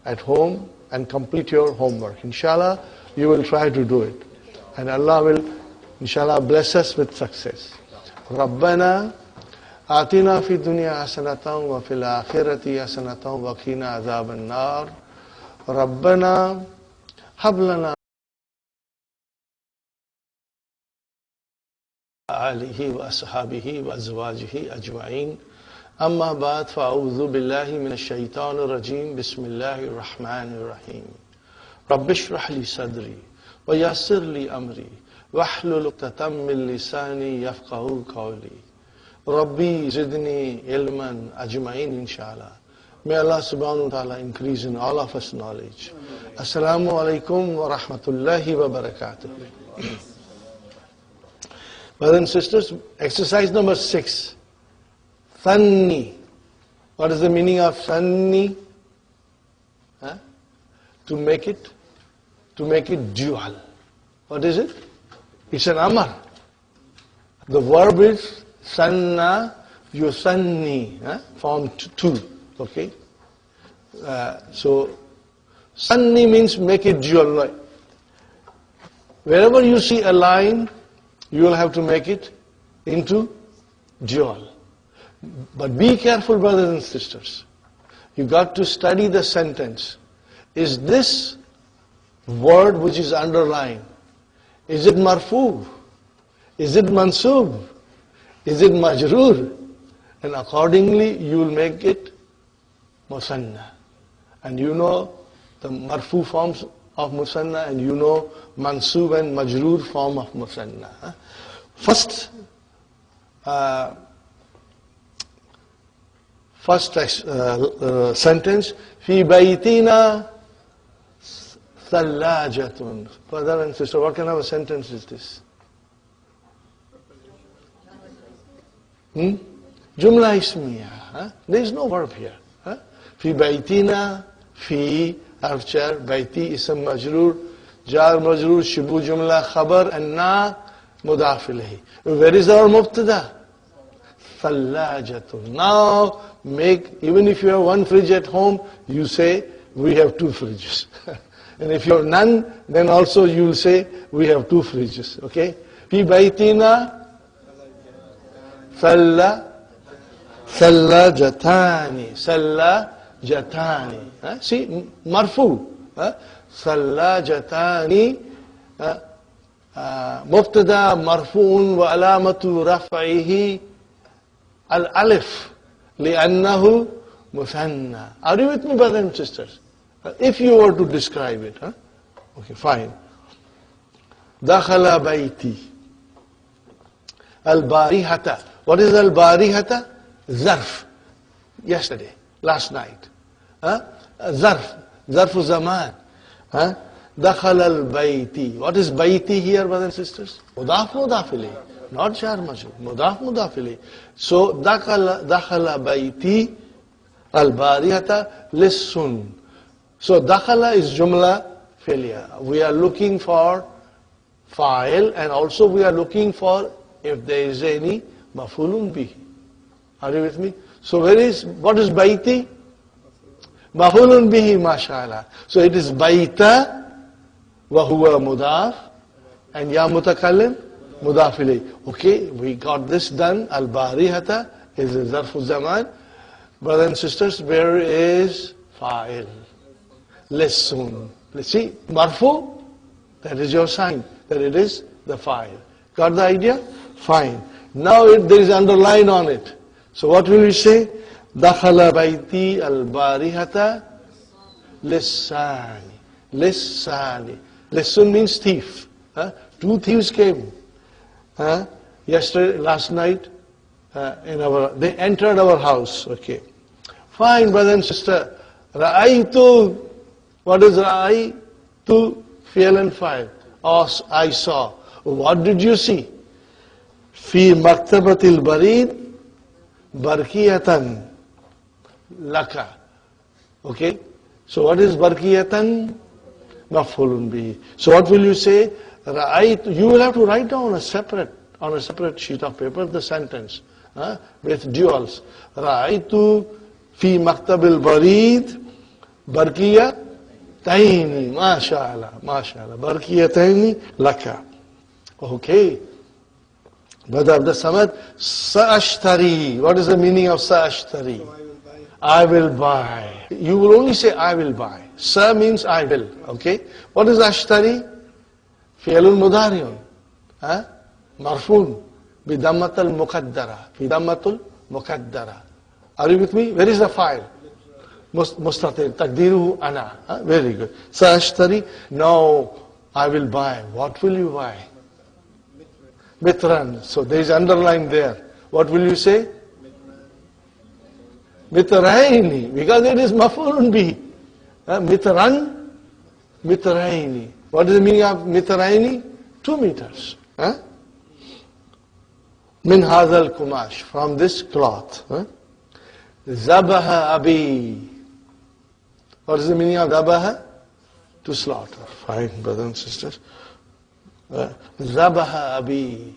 at home and complete your homework. Inshallah, you will try to do it. And Allah will, inshallah, bless us with success. Rabbana atina fi dunya hasanatan wa fil akhirati hasanatan wa qina azaban nar. Rabbana hab lana alihi wa ashabihi wa azwajihi ajma'in. أما بعد فأعوذ بالله من الشيطان الرجيم بسم الله الرحمن الرحيم رب اشرح لي صدري ويسر لي أمري واحلل عقدة من لساني يفقهوا قولي ربي زدني علما أجمعين inshallah. May Allah subhanahu wa ta'ala increase in all of us knowledge. Assalamu alaikum wa rahmatullahi wa barakatuh. Brothers and sisters, exercise number 6. Sanni. What is the meaning of sanni? To make it dual. What is it? It's an amar. The verb is sanna, yusanni, form 2. Okay? So, sanni means make it dual. Wherever you see a line, you will have to make it into dual. But be careful, brothers and sisters. You got to study the sentence. Is this word which is underlined, is it marfu? Is it mansub? Is it majroor? And accordingly, you will make it musanna. And you know the marfu forms of musanna, and you know mansub and majroor form of musanna. First sentence, fi baytina thallajatun. Brother and sister, what kind of a sentence is this? Jumla ismiya. There is no verb here. Fi baytina, fi, arfchar, bayti, ism majroor, jar majroor, shibu jumla, khabar, and na, mudaf ilayhi. Where is our mubtada? Thallajatun. Now, even if you have one fridge at home, you say, we have 2 fridges. And if you have none, then also you will say, we have 2 fridges. Okay? Fi baytina thallajatani. Thallajatani. See, marfu. Thallajatani. Mubtada marfu'un wa alamatu raf'ihi al-alif. لأنه مثنى. Are you with me, brothers and sisters? If you were to describe it, okay, fine. دخل بيتي البارحة. What is البارحة? Zarf. Yesterday, last night. Zarf zaman. دخل البيتي. What is bayti here, brothers and sisters? مضاف إليه. Not jar majrur. Mudaf ilayh. So, dakhala bayti al-barihata lissun. So, dakhala is jumla fi'liya. We are looking for fa'il, and also we are looking for if there is any maf'ulun bihi. Are you with me? So, what is bayti? Maf'ulun bihi, mashallah. So, it is bayta wa huwa mudaf, and ya mutakallim mudaf ilayh. Okay, we got this done. Al-barihata is a zarfu zaman. Brothers and sisters, where is fa'il? Lesson. Let's see, marfu, that is your sign, that it is the fa'il. Got the idea? Fine. Now there is underline on it. So what will we say? Dakhala bayti al-barihata lissani. Lissani. Lissun means thief. 2 thieves came. Last night, they entered our house. Okay. Fine, brother and sister. Ra'aytu. What is ra'aytu? Fi'l and fa'il. I saw. What did you see? Fi maktabatil barid barkiyatan laka. Okay. So what is barkiyatan? Maf'ulun bihi. So what will you say? Ra'aytu. You will have to write down on a separate sheet of paper the sentence with duals. Ra'aytu fi maktabil barid, barkiya taini, mashallah, mashallah, barkiya taini laka. Okay. Brother Abdul Samad, sa'ashtari. What is the meaning of sa'ashtari? I will buy. You will only say I will buy. Sa means I will. Okay. What is ashtari? Fi'lun mudariun. Marfun. Bidammatul muqaddara. Bidammatul muqaddara. Are you with me? Where is the file? Mustatir. Takdiruhu ana. Very good. Sa'ashtari. Now I will buy. What will you buy? Mitran. So there is underline there. What will you say? Mitraini. Because it is maf'ulun bihi. Mitran. Mitraini. What is the meaning of mitraini? 2 meters. Min hadal kumash. From this cloth. Zabaha abi. What is the meaning of zabaha? To slaughter. Fine, brothers and sisters. Zabaha abi.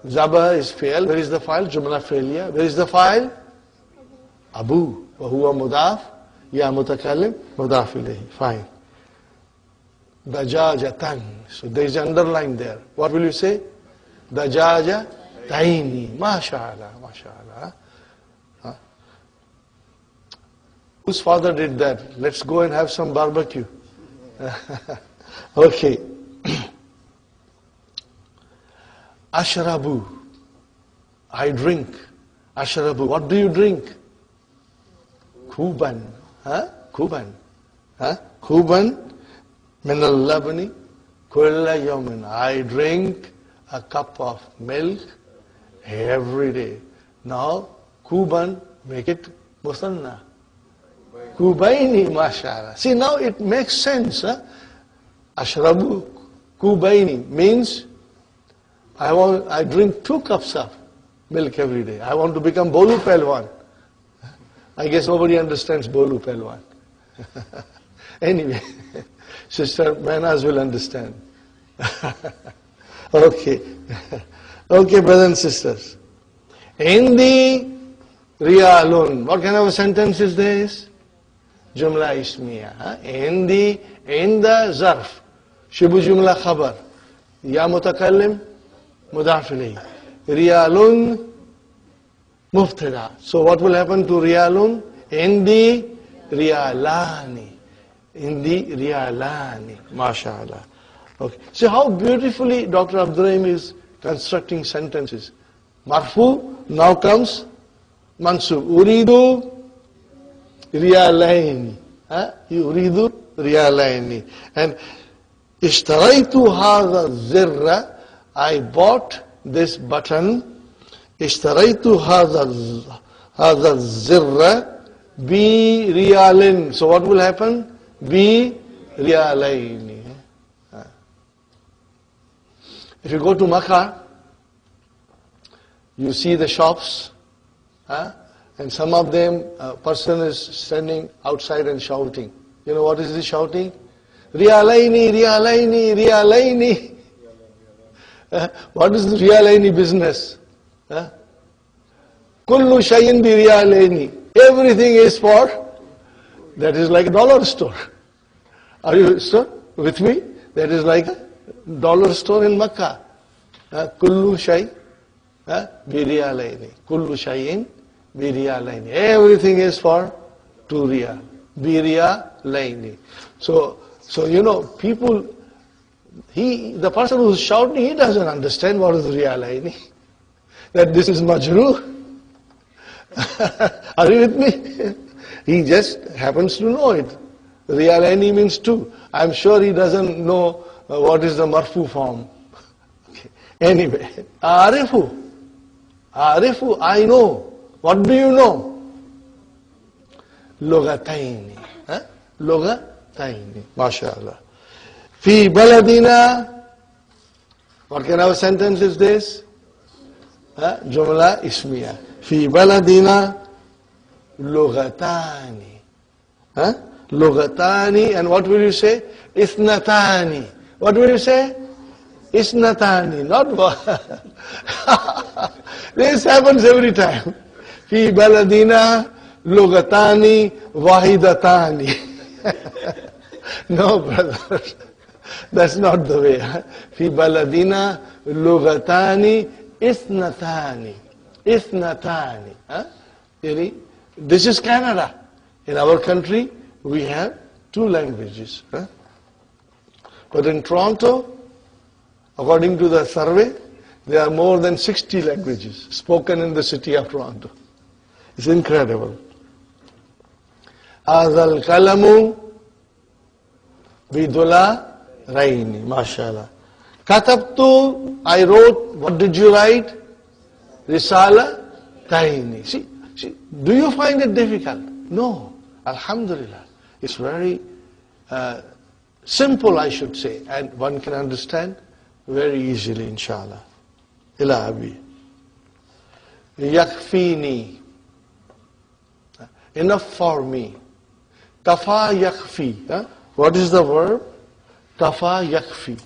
Zabaha is fi'l. Where is the file? Jumla fi'liya. Where is the file? Abu. Wahuwa mudaf. Ya mutakallim. Mudaf ilayhi. Fine. Dajajatan. So there is underline there. What will you say? Dajaja taini. MashaAllah. MashaAllah. Whose father did that? Let's go and have some barbecue. Okay. Ashrabu. I drink. Ashrabu. What do you drink? Kuban. Kuban. Kuban min al-labani kulla yawmin. I drink a cup of milk every day. Now, Kuban, make it musanna. Kubaini, mashallah. See, now it makes sense. Ashrabu Kubaini means I drink 2 cups of milk every day. I want to become Bolu Pelwan. I guess nobody understands Bolu Pelwan. Anyway, Sister Mehnaz will understand. Okay. Okay, brothers and sisters. Hindi Riyalun. What kind of a sentence is this? Jumla Ismiya. Hindi, Inda Zarf. Shibu Jumla Khabar. Ya Mutakallim. Mudaf ilayhi. Riyalun Muftada. So what will happen to Riyalun? Indi Riyalani. Indi Riyalani. MashaAllah. Okay. See how beautifully Dr. Abdurrahim is constructing sentences. Marfu, now comes Mansub. Uridu Riyalaini. Uridu Riyalaini. And Ishtaraitu hadha zirra. I bought this button. Ishtaraitu hadha zirra bi riyalin. So what will happen? Bi riyalaini. If you go to Makkah, you see the shops, and some of them, a person is standing outside and shouting. You know what is he shouting? Riyalaini, Riyalaini, Riyalaini. What is the Riyalaini business? Kullu shayin bi Riyalaini. Everything is for, that is like a dollar store. Are you with me? That is like a dollar store in Makkah. Kullu shay bi Riyalaini. Kullu shayin bi Riyalaini. Everything is for 2 riyal. Bi Riyalaini. So you know, people, the person who's shouting, he doesn't understand what is Riyalaini. That this is majrur. Are you with me? He just happens to know it. Riyalaini means 2. I'm sure he doesn't know what is the marfu form. Okay. Anyway, Arifu. Arifu, I know. What do you know? Lugataini. Lugataini. MashaAllah. Fi baladina. What kind of a sentence is this? Jumla ismiya. Fi baladina lugatani. Lugatani. And what will you say? Isnatani. What will you say? Isnatani. Not one. This happens every time. Fi baladina lugatani wahidatani. No, brother. That's not the way. Fi baladina lugatani isnatani. Isnatani. This is Canada. In our country, we have 2 languages. But in Toronto, according to the survey, there are more than 60 languages spoken in the city of Toronto. It's incredible. Azal kalamu bidula raini, mashallah. Katabtu, I wrote. What did you write? Risala taini. See, do you find it difficult? No. Alhamdulillah. It's very simple, I should say, and one can understand very easily, inshallah. Ila abi. Yakfini. Enough for me. Kafa yakfi. What is the verb? Kafa yakfi.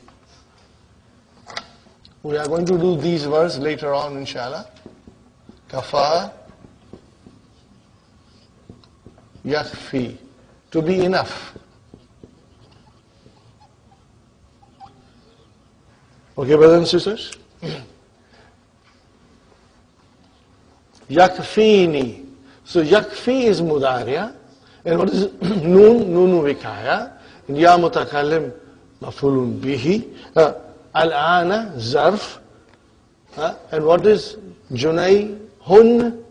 We are going to do these words later on, inshallah. Kafa yakfi. To be enough. Okay, brothers and sisters? Yakfini. So yakfi is mudariya. And what is nunu vikaya? Ya mutakalim mafulun bihi. Al-ana zarf. And what is junayhun?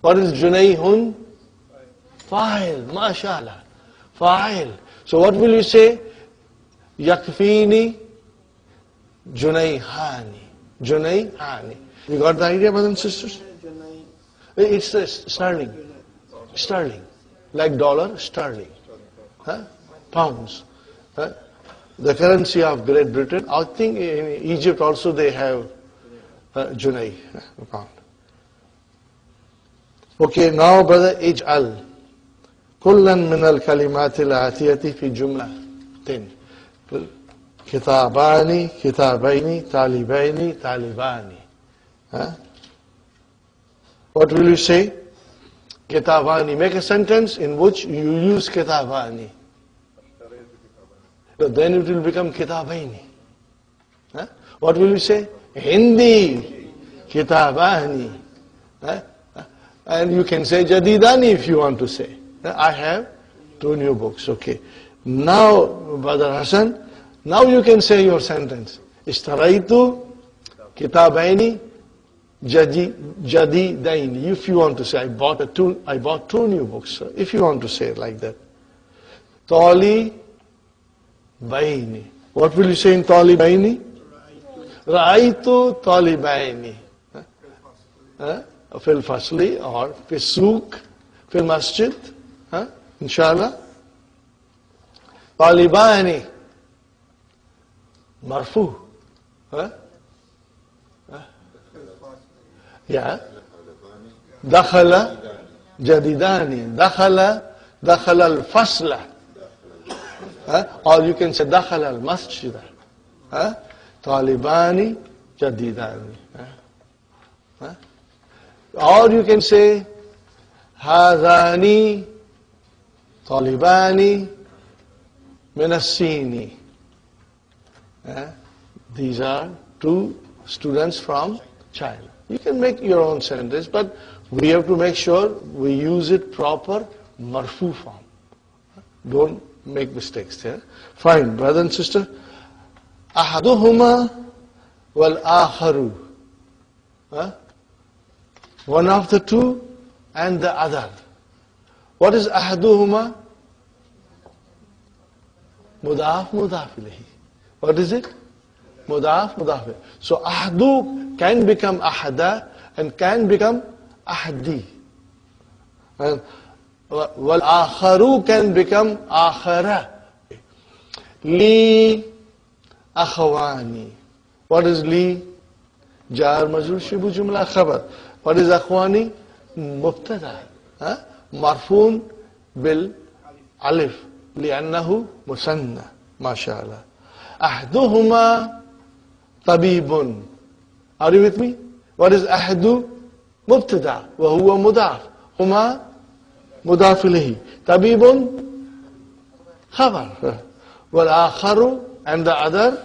What is junayhun? Fa'il. MashaAllah. Fa'il. So what will you say? Yakfini junayhani. Junayhani. You got the idea, brothers and sisters? It's sterling. Sterling. Like dollar, sterling. Pounds. The currency of Great Britain. I think in Egypt also they have junay, pound. Okay, now brother, ij'al. Kullan min al-kalimati al-atiyati fi jumlatin. Kitabani, kitabaini, talibaini, talibani. What will you say? Kitabani. Make a sentence in which you use kitabani. So then it will become kitabaini. What will you say? Hindi. Kitabani. And you can say jadidani if you want to say. I have 2 new books. Okay. Now, Brother Hassan, now you can say your sentence. Ishtaraitu kitabaini jadidaini. If you want to say, I bought 2 new books. If you want to say it like that. Tali baini. What will you say in tali baini? Ra'aitu tali baini. Fil fasli or fil souk, fil masjid. Inshallah. Talibani. Marfu. Yeah. Dakhala jadidani. Dakhala al-fasla. Or you can say dakhala al-masjid. Talibani jadidani. Or you can say Hadani Talibani Minasini. These are 2 students from China. You can make your own sentence, but we have to make sure we use it proper marfu form. Don't make mistakes there. Fine, brother and sister. Ahaduhuma wal akharu. One of the 2 and the other. What is ahaduhuma? Mudaf, mudaf ilayhi. What is it? Mudaf, mudaf ilayhi. So ahadu can become ahada and can become ahadi. And wal akharu can become akhara. Li akhawani. What is li? Jar majrur shibu jumla khabar. What is akhwani? Mubtada. Marfoon bil alif. لأنه مثنى. ما شاء الله. أحدهما طبيب. Are you with me? What is أحد? مبتدأ وهو مضاف Huma mudafilehi. Tabibun khabar. Wal akharu, and the other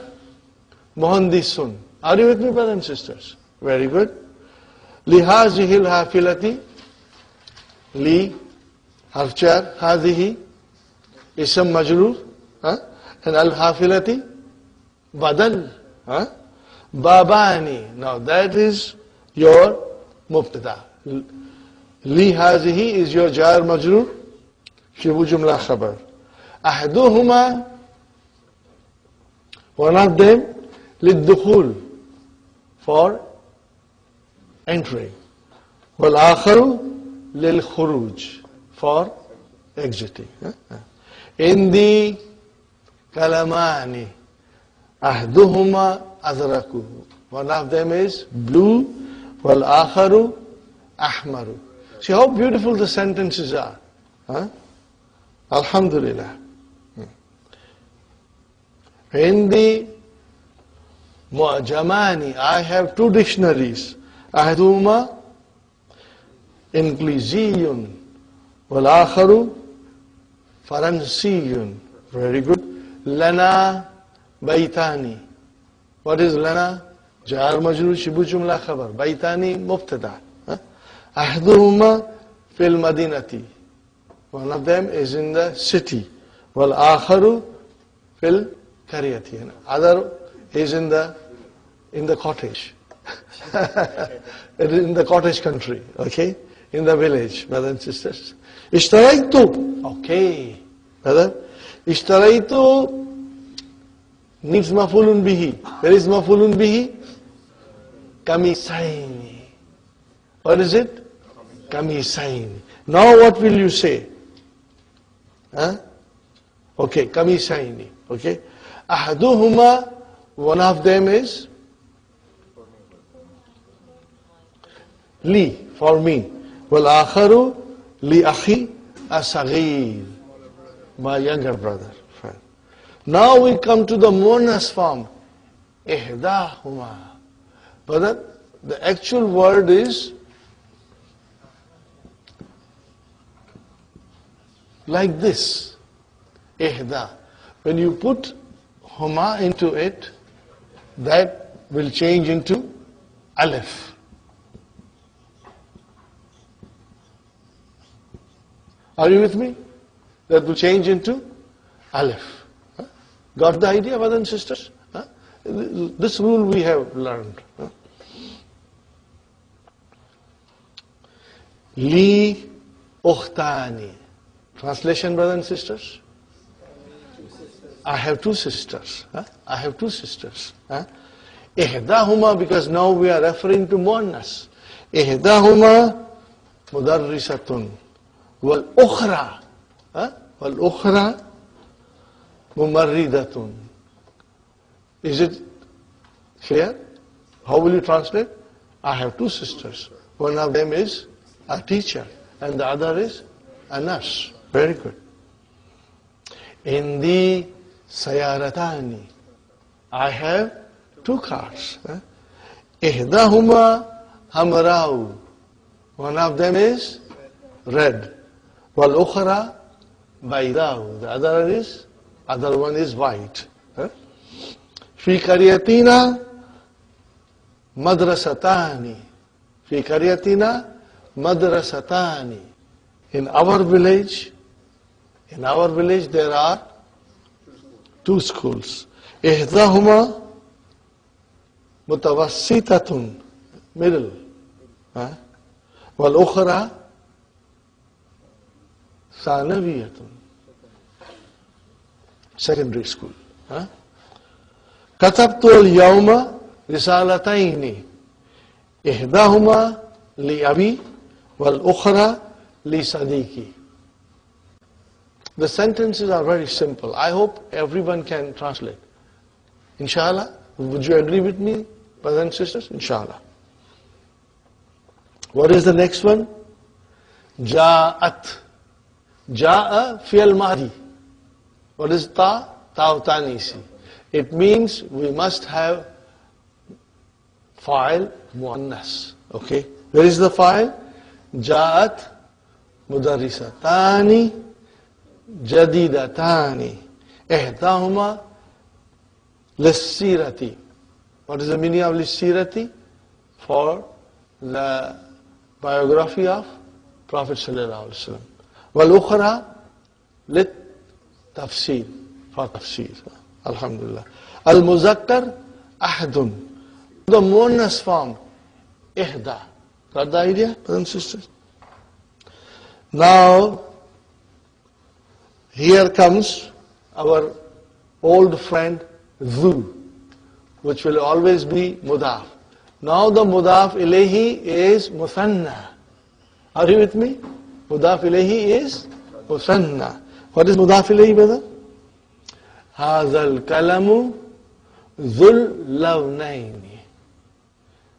muhandisun. Are you with me, brothers and sisters? Very good. Lihazihil hafilati. Li, harf jar, hazihi, ism majroor, and al-hafilati, badal, babani. Now that is your mubtada. Li hazihi is your jar majroor, shibu jumla khabar. Ahduhuma, one of them, lid-dukhul, for entering. Wal akharu, lil khuruj, for exiting. Indi kalamani, ahduhuma azrakuhu. One of them is blue, wal akharu ahmaru. See how beautiful the sentences are. Alhamdulillah. Indi mu'jamani, I have two dictionaries. Ahduhuma Ingliziyun, wal akharu Faransiyun. Very good. Lana Baitani. What is lana? Jar majroor shibu jumla khabar. Baitani mubtada. Ahduhuma fil madinati. One of them is in the city. Wal akharu fil qaryati. Other is in the cottage. In the cottage country. Okay? In the village, brothers and sisters. Ishtaraitu. Okay. Brother. Ishtaraitu needs mafulun bihi. Where is mafulun bihi? Kamisaini. What is it? Kamisaini. Now what will you say? Okay, kamisaini. Okay. Ahaduhuma, one of them is li, for me. Wal akharu li akhi asagir, my younger brother. Fine. Now we come to the muannas form. Ihdahuma. Brother, the actual word is like this. Ihda. When you put huma into it, that will change into alif. Are you with me? That will change into alif. Got the idea, brothers and sisters? This rule we have learned. Li ukhtani. Translation, brothers and sisters? I have two sisters. I have two sisters. Ihdahuma, because now we are referring to muannas. Ihdahuma mudarrisatun. Wal ukhra. Wal ukhra mumarridatun. Is it clear? How will you translate? I have two sisters. One of them is a teacher and the other is a nurse. Very good. Indi sayaratani. I have two cars. Ihdahuma hamrau. One of them is red. Wal ukhra baydau. The other one is white. Fi qaryatina madrasatani. Fi qaryatina madrasatani. In our village there are two schools. Ihdahuma mutawassitatun, middle. Wal ukhra sanawiyatun, secondary school. Katabtu al-yawma risalataini. Ihdahuma li abi wal ukhra li sadiqi. The sentences are very simple. I hope everyone can translate. Inshallah. Would you agree with me, brothers and sisters? Inshallah. What is the next one? Ja'at. Ja'a fi'al mahdi. What is ta? Ta'utanisi. It means we must have fa'il muannas. Okay. Where is the fa'il? Ja'at mudarrisatani jadidatani ihdahuma lissirati. What is the meaning of lissirati? For the biography of Prophet sallallahu alaihi wasallam. Wal ukhra lit tafsir, for tafsir. Alhamdulillah. Al muzakkar ahdun. The muannas form ihda. Got the idea, brothers and sisters? Now, here comes our old friend Zu, which will always be mudaf. Now the mudaf ilayhi is muthanna. Are you with me? Mudaf ilayhi is muthanna. What is mudaf ilayhi, brother? Hazal kalamu dhul lawnayni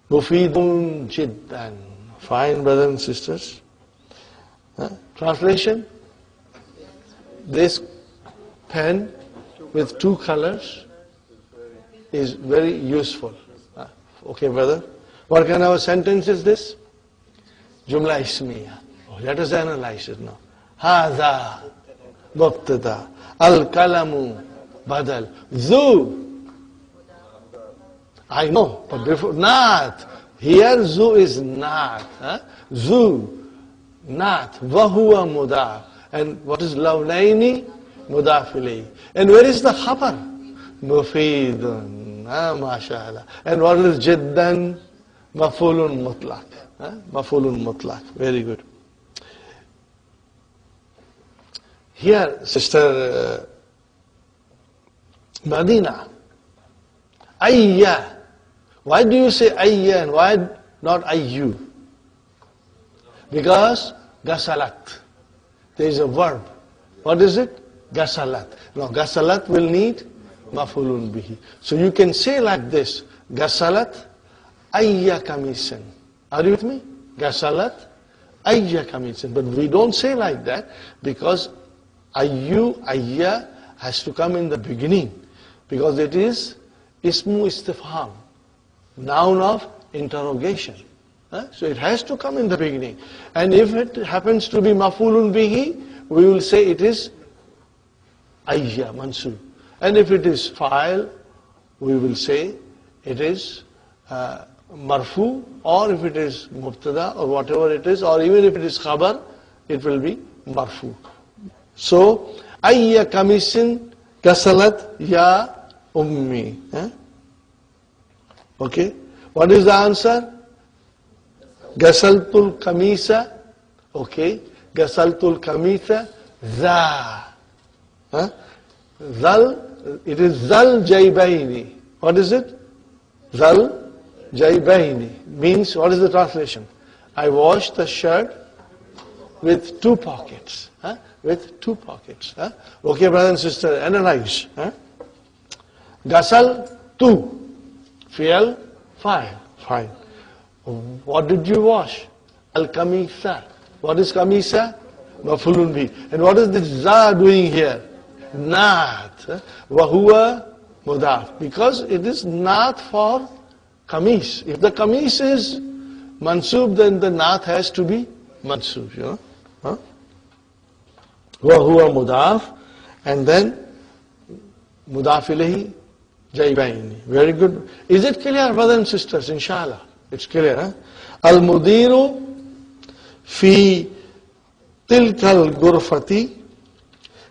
mufidun jiddan. Fine, brothers and sisters. Translation? This pen with two colors is very useful. Okay, brother. What kind of a sentence is this? Jumla ismiya. Let us analyze it now. Hadha mubtada. Al-kalamu badal. Zu. I know, but before, not. Here zu is not. Zu. Not. Wahuwa mudaf. And what is lawnaini? Mudaf ilayhi. And where is the khabar? Mufidun. MashaAllah. And what is jiddan? Mafulun mutlaq. Mafulun mutlaq. Very good. Here, Sister Madina. Ayya. Why do you say ayya and why not ayyu? Because gasalat. There is a verb. What is it? Gasalat. Now gasalat will need mafulun bihi. So you can say like this, gasalat ayya kamisan. Are you with me? Gasalat ayya kamisan. But we don't say like that because ayyu, ayya has to come in the beginning. Because it is ismu istifham, noun of interrogation. So it has to come in the beginning. And if it happens to be mafulun bihi, we will say it is ayya, mansub. And if it is fa'il, we will say it is marfu, or if it is mubtada, or whatever it is, or even if it is khabar, it will be marfu. So, ayya kamisin kasalat ya ummi. Okay. What is the answer? Gasaltul kamisa. Okay. Gasaltul kamisa za. Zal. It is zal jaybaini. What is it? Zal jaybaini. Means, what is the translation? I washed the shirt with two pockets. With two pockets. Okay, brother and sister, analyze. Gasal, two. Fi'al, fine. Fine. What did you wash? Al-kamisa. What is kamisa? Mafulun bi. And what is this za doing here? Naat. Wahuwa mudaf. Because it is naat for kamis. If the kamis is mansub, then the naat has to be mansub, you know. Wahuwa mudaf. And then mudaf ilayhi jaybaini. Very good. Is it clear, brothers and sisters? Inshallah. It's clear. Al-mudiru fi tilkal gurfati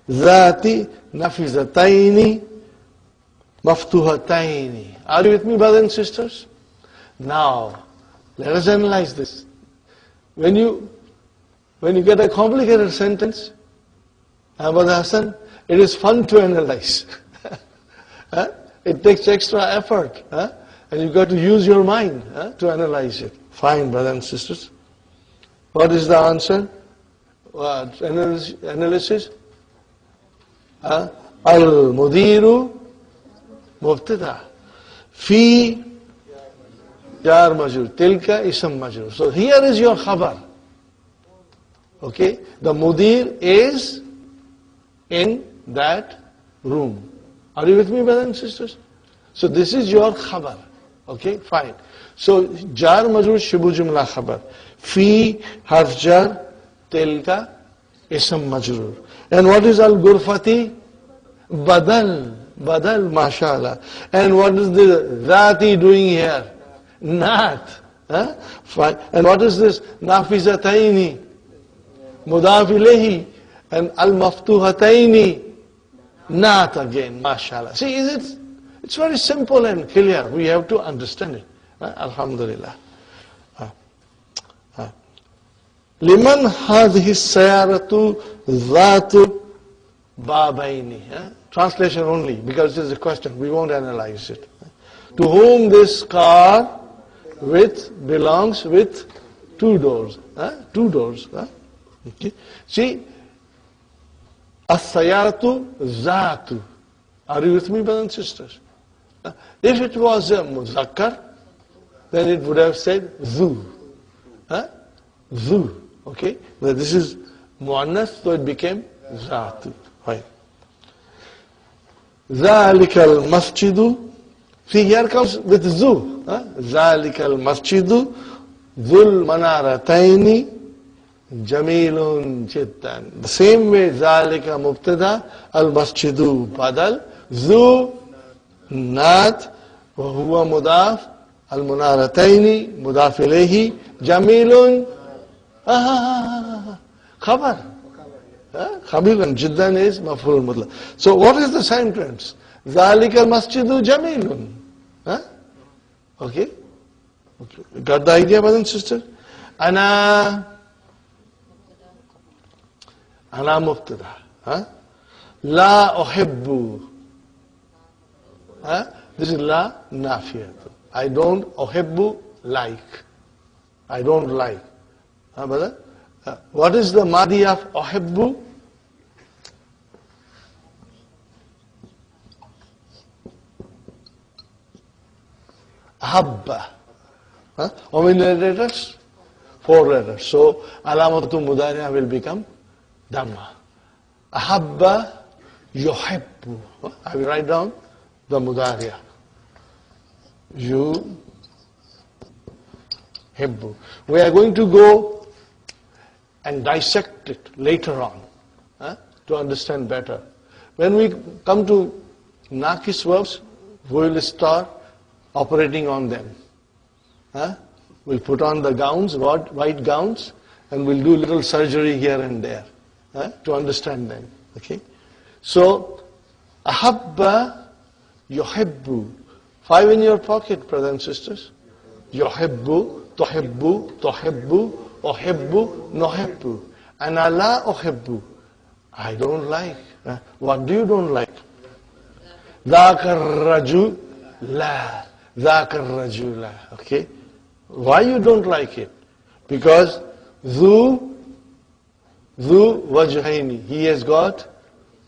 zati nafizataini maftuhataini. Are you with me, brothers and sisters? Now, let us analyze this. When you get a complicated sentence, Brother Hassan, it is fun to analyze. It takes extra effort. And you've got to use your mind to analyze it. Fine, brothers and sisters. What is the answer? Analysis? Al-mudiru mubtada. Fi jar majrur. Tilka ism majrur. So here is your khabar. Okay? The mudir is in that room. Are you with me, brothers and sisters? So this is your khabar. Okay, fine. So jar majrur shibu jumla khabar. Fi harf jar Tilka ism majroor. And what is al-ghurfati? Badal. Badal, mashallah. And what is the Zati doing here? Nat. Huh? Fine. And what is this? Nafizataini. Mudaf ilayhi. And al-maftuhataini. Nat again, mashallah. See, it's very simple and clear. We have to understand it. Alhamdulillah. Liman hadhihi sayaratu dhatu babaini. Translation only, because it is a question. We won't analyze it. To whom this car belongs with two doors. Two doors. Okay. See, as-sayaratu dhatu. Are you with me, brothers and sisters? If it was a muzakkar, then it would have said zu. Zu. Okay? But this is muannas, so it became zatu. Right. Zalikal masjidu. See, here comes with zu. Zalikal masjidu. Dhul manarataini. Jamilun jiddan. The same way, Zalika mubtada. Al masjidu badal. Zu. Nat. Wahuwa mudaf. Al munarataini. Mudaf ilayhi. Jamilun. Khabar. Khabir and Jiddan is maf'ul mutlaq. So what is the sentence? Zalika masjidu jamilun. Okay? Got the idea, brothers and sisters? Ana mubtada. La uhibbu. This is la nafiyatu. I don't uhibbu like. I don't like. Brother? What is the madi of uhibbu? Ahabba. How many letters? 4 letters. So, alamatu mudari'a will become dhamma. Ahabba yuhibbu. I will write down the mudari'a. You hibbu. We are going to go and dissect it later on to understand better. When we come to Nakis verbs, we will start operating on them. We'll put on the gowns, white gowns, and we'll do little surgery here and there to understand them. Okay? So, ahabba yuhibbu. 5 in your pocket, brothers and sisters. Yuhibbu, tuhibbu, tuhibbu, uhibbu, nuhibbu. And la uhibbu. I don't like. What do you don't like? Dhaka rajula. Dhaka rajula. Okay? Why you don't like it? Because dhu wajhaini. He has got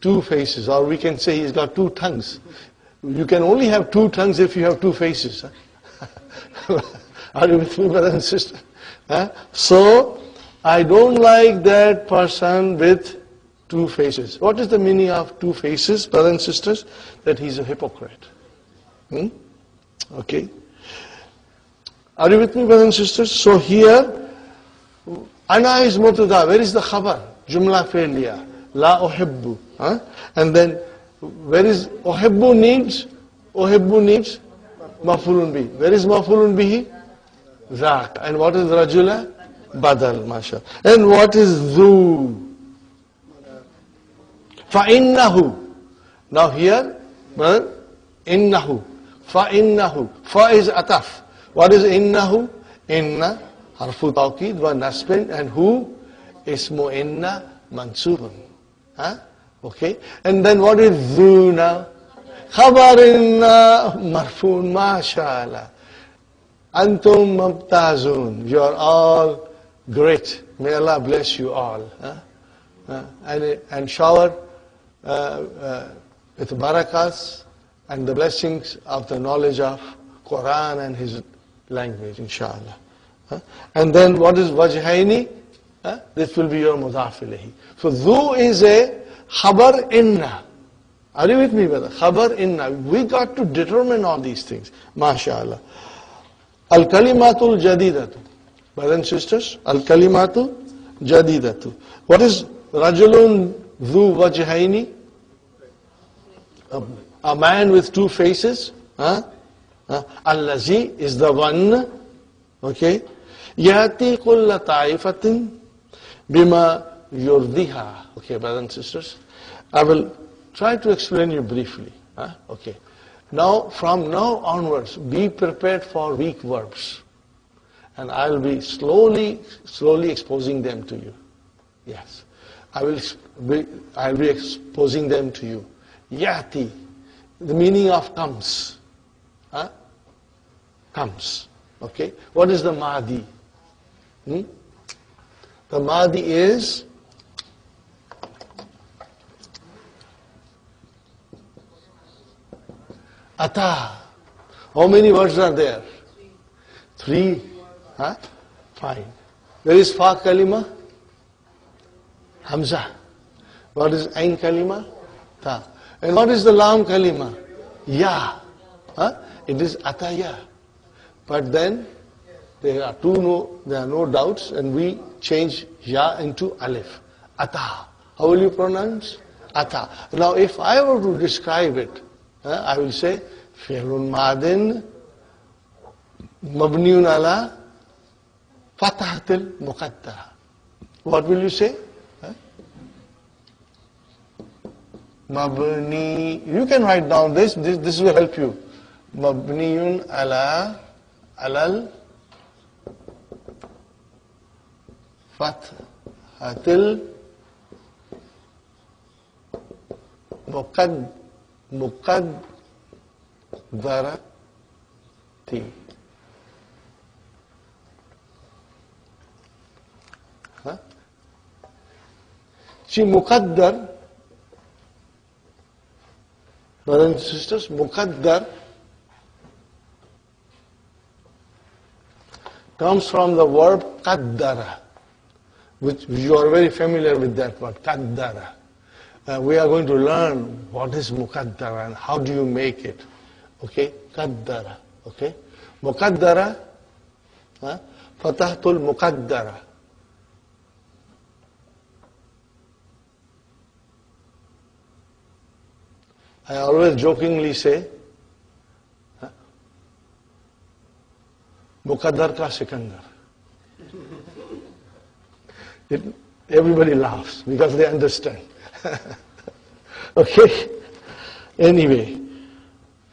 2 faces. Or we can say he's got 2 tongues. You can only have 2 tongues if you have 2 faces. Are you with me, brothers and sisters? So, I don't like that person with 2 faces. What is the meaning of 2 faces, brothers and sisters? That he's a hypocrite. Okay. Are you with me, brothers and sisters? So here, ana is mubtada. Where is the khabar? Jumla failure. La uhibbu. And then, where is uhibbu needs? Uhibbu needs maf'ulun bihi. Where is maf'ulun bihi? Zak. And what is rajula? Badal, masha. And what is dhu? Fa'innahu. Now here, brother, innahu. Fa'innahu. Fa is ataf. What is innahu? Inna, harfu tawqid wa nasbin, and hu? Ismu inna mansubun. Okay? And then what is dhu now? Khabar inna marfoon, mashallah. Antum mumtazun. You are all great. May Allah bless you all. And shower with barakas and the blessings of the knowledge of Quran and his language, inshallah. And then what is wajhaini? This will be your mudaf ilayhi. So dhu is a khabar inna. Are you with me, brother? Khabar inna. We got to determine all these things. MashaAllah. Al-kalimatul jadidatu. Brothers and sisters, al-kalimatu Jadidatu. What is Rajulun Dhu Wajhaini? A man with two faces. Allazi is the one. Okay. Yati kulla ta'ifatin bima yurdiha. Okay, brothers and sisters. I will try to explain you briefly. Okay. Now, from now onwards, be prepared for weak verbs. And I will be slowly exposing them to you. Yes. I will be exposing them to you. Yati. The meaning of comes. Comes. Okay. What is the Mahdi? The Mahdi is Ata. How many words are there? 3. Fine. Where is Fa Kalima? Hamza. What is Ain Kalima? Ta. And what is the Lam Kalima? Ya. It is Ataya. But then there are no doubts, and we change Ya into Alif. Ata. How will you pronounce? Ata. Now if I were to describe it, I will say Fi'lun Madin Mabniun ala Fatahatil Muqaddara. What will you say? Mabni. You can write down this will help you. Mabniun ala alal Fathatil Muqaddarati. See, Muqaddar, brothers and sisters, Muqaddar comes from the verb Qaddara, which you are very familiar with that word, Qaddara. We are going to learn what is Muqaddara and how do you make it. Okay? Qaddara. Okay? Muqaddara, Fatahtul Muqaddara. I always jokingly say, Muqaddar ka Sikandar. Everybody laughs because they understand. Okay? Anyway,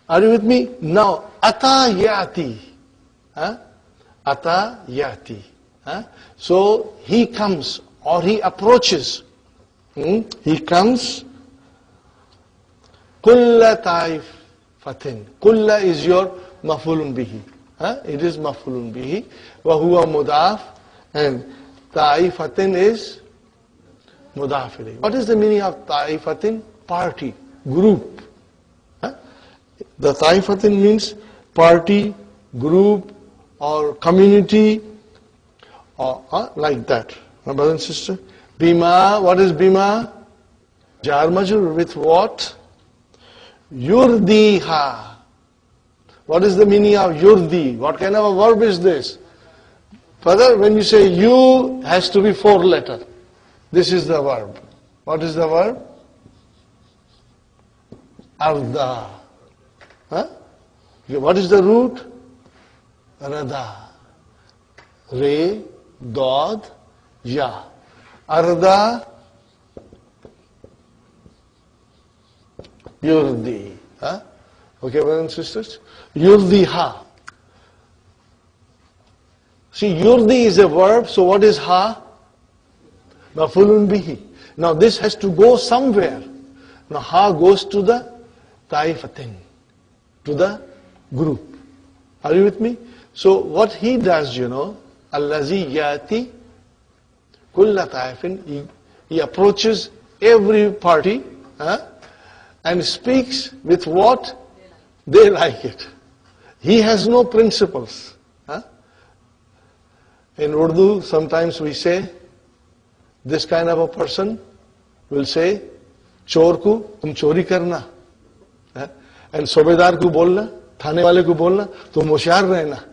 are you with me? Now, Ata Yati. Ata Yati. So, he comes or he approaches. He comes. Kulla Taifatin. Kulla is your mafulun bihi. It is mafulun bihi. Wa huwa mudaf. And Taifatin is mudaf ilayhi. What is the meaning of Taifatin? Party, group. The Taifatin means party, group, or community, or like that. My brother and sister. Bima, what is Bima? Jar majrur with what? Yurdiha. What is the meaning of yurdi? What kind of a verb is this? Further, when you say you, has to be 4 letter. This is the verb. What is the verb? Arda. What is the root? Rada. Re, Dod, Ya. Arda, Yurdi. Okay, brothers and sisters? Yurdiha. See, Yurdi is a verb, so what is ha? Mafulun bihi. Now this has to go somewhere. Now ha goes to the taifatin, to the group. Are you with me? So what he does, Allazi yati kulla taifin, he approaches every party and speaks with what they like it. He has no principles. In Urdu, sometimes we say, this kind of a person will say, चोर को तुम चोरी करना, and सूबेदार को बोलना, थाने वाले को बोलना, तुम होशियार रहना.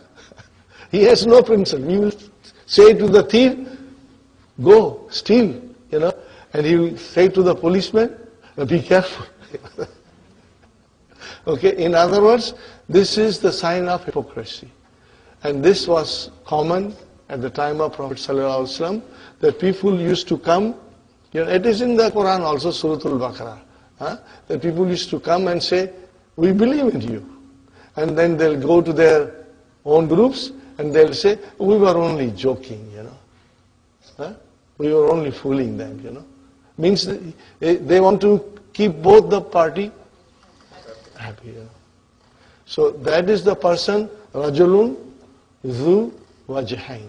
He has no principle. He will say to the thief, go, steal, and he will say to the policeman, be careful. Okay, in other words, this is the sign of hypocrisy. And this was common at the time of Prophet ﷺ, that people used to come, it is in the Quran also, Surah Al-Baqarah, that people used to come and say, we believe in you. And then they'll go to their own groups and they'll say, we were only joking, we were only fooling them, Means they want to keep both the party happy. So that is the person, Rajulun Zu Wajhain.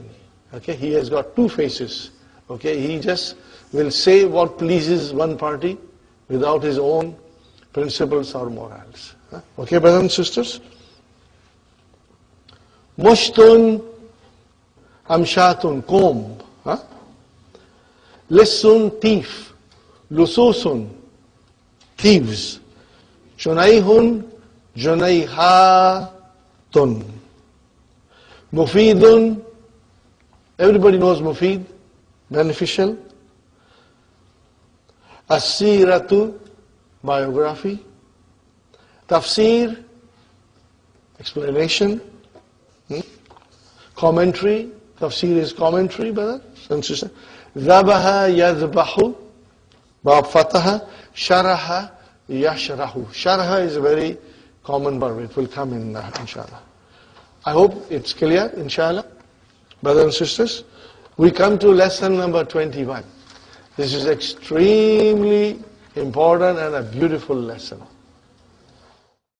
Okay, he has got two faces. Okay, he just will say what pleases one party without his own principles or morals. Okay, brothers and sisters? Mushtun Amshatun, comb. Lissun, thief. Lususun, thieves. Junaihun, Junaihatun. Mufidun, everybody knows Mufid, beneficial. As-siratu, biography. Tafsir, explanation. Commentary, tafsir is commentary, brother and sister. Zabaha yazbahu, bab fataha. Sharaha yashrahu. Sharaha is a very common verb. It will come in inshallah. I hope it's clear, inshallah. Brothers and sisters, we come to lesson number 21. This is extremely important and a beautiful lesson.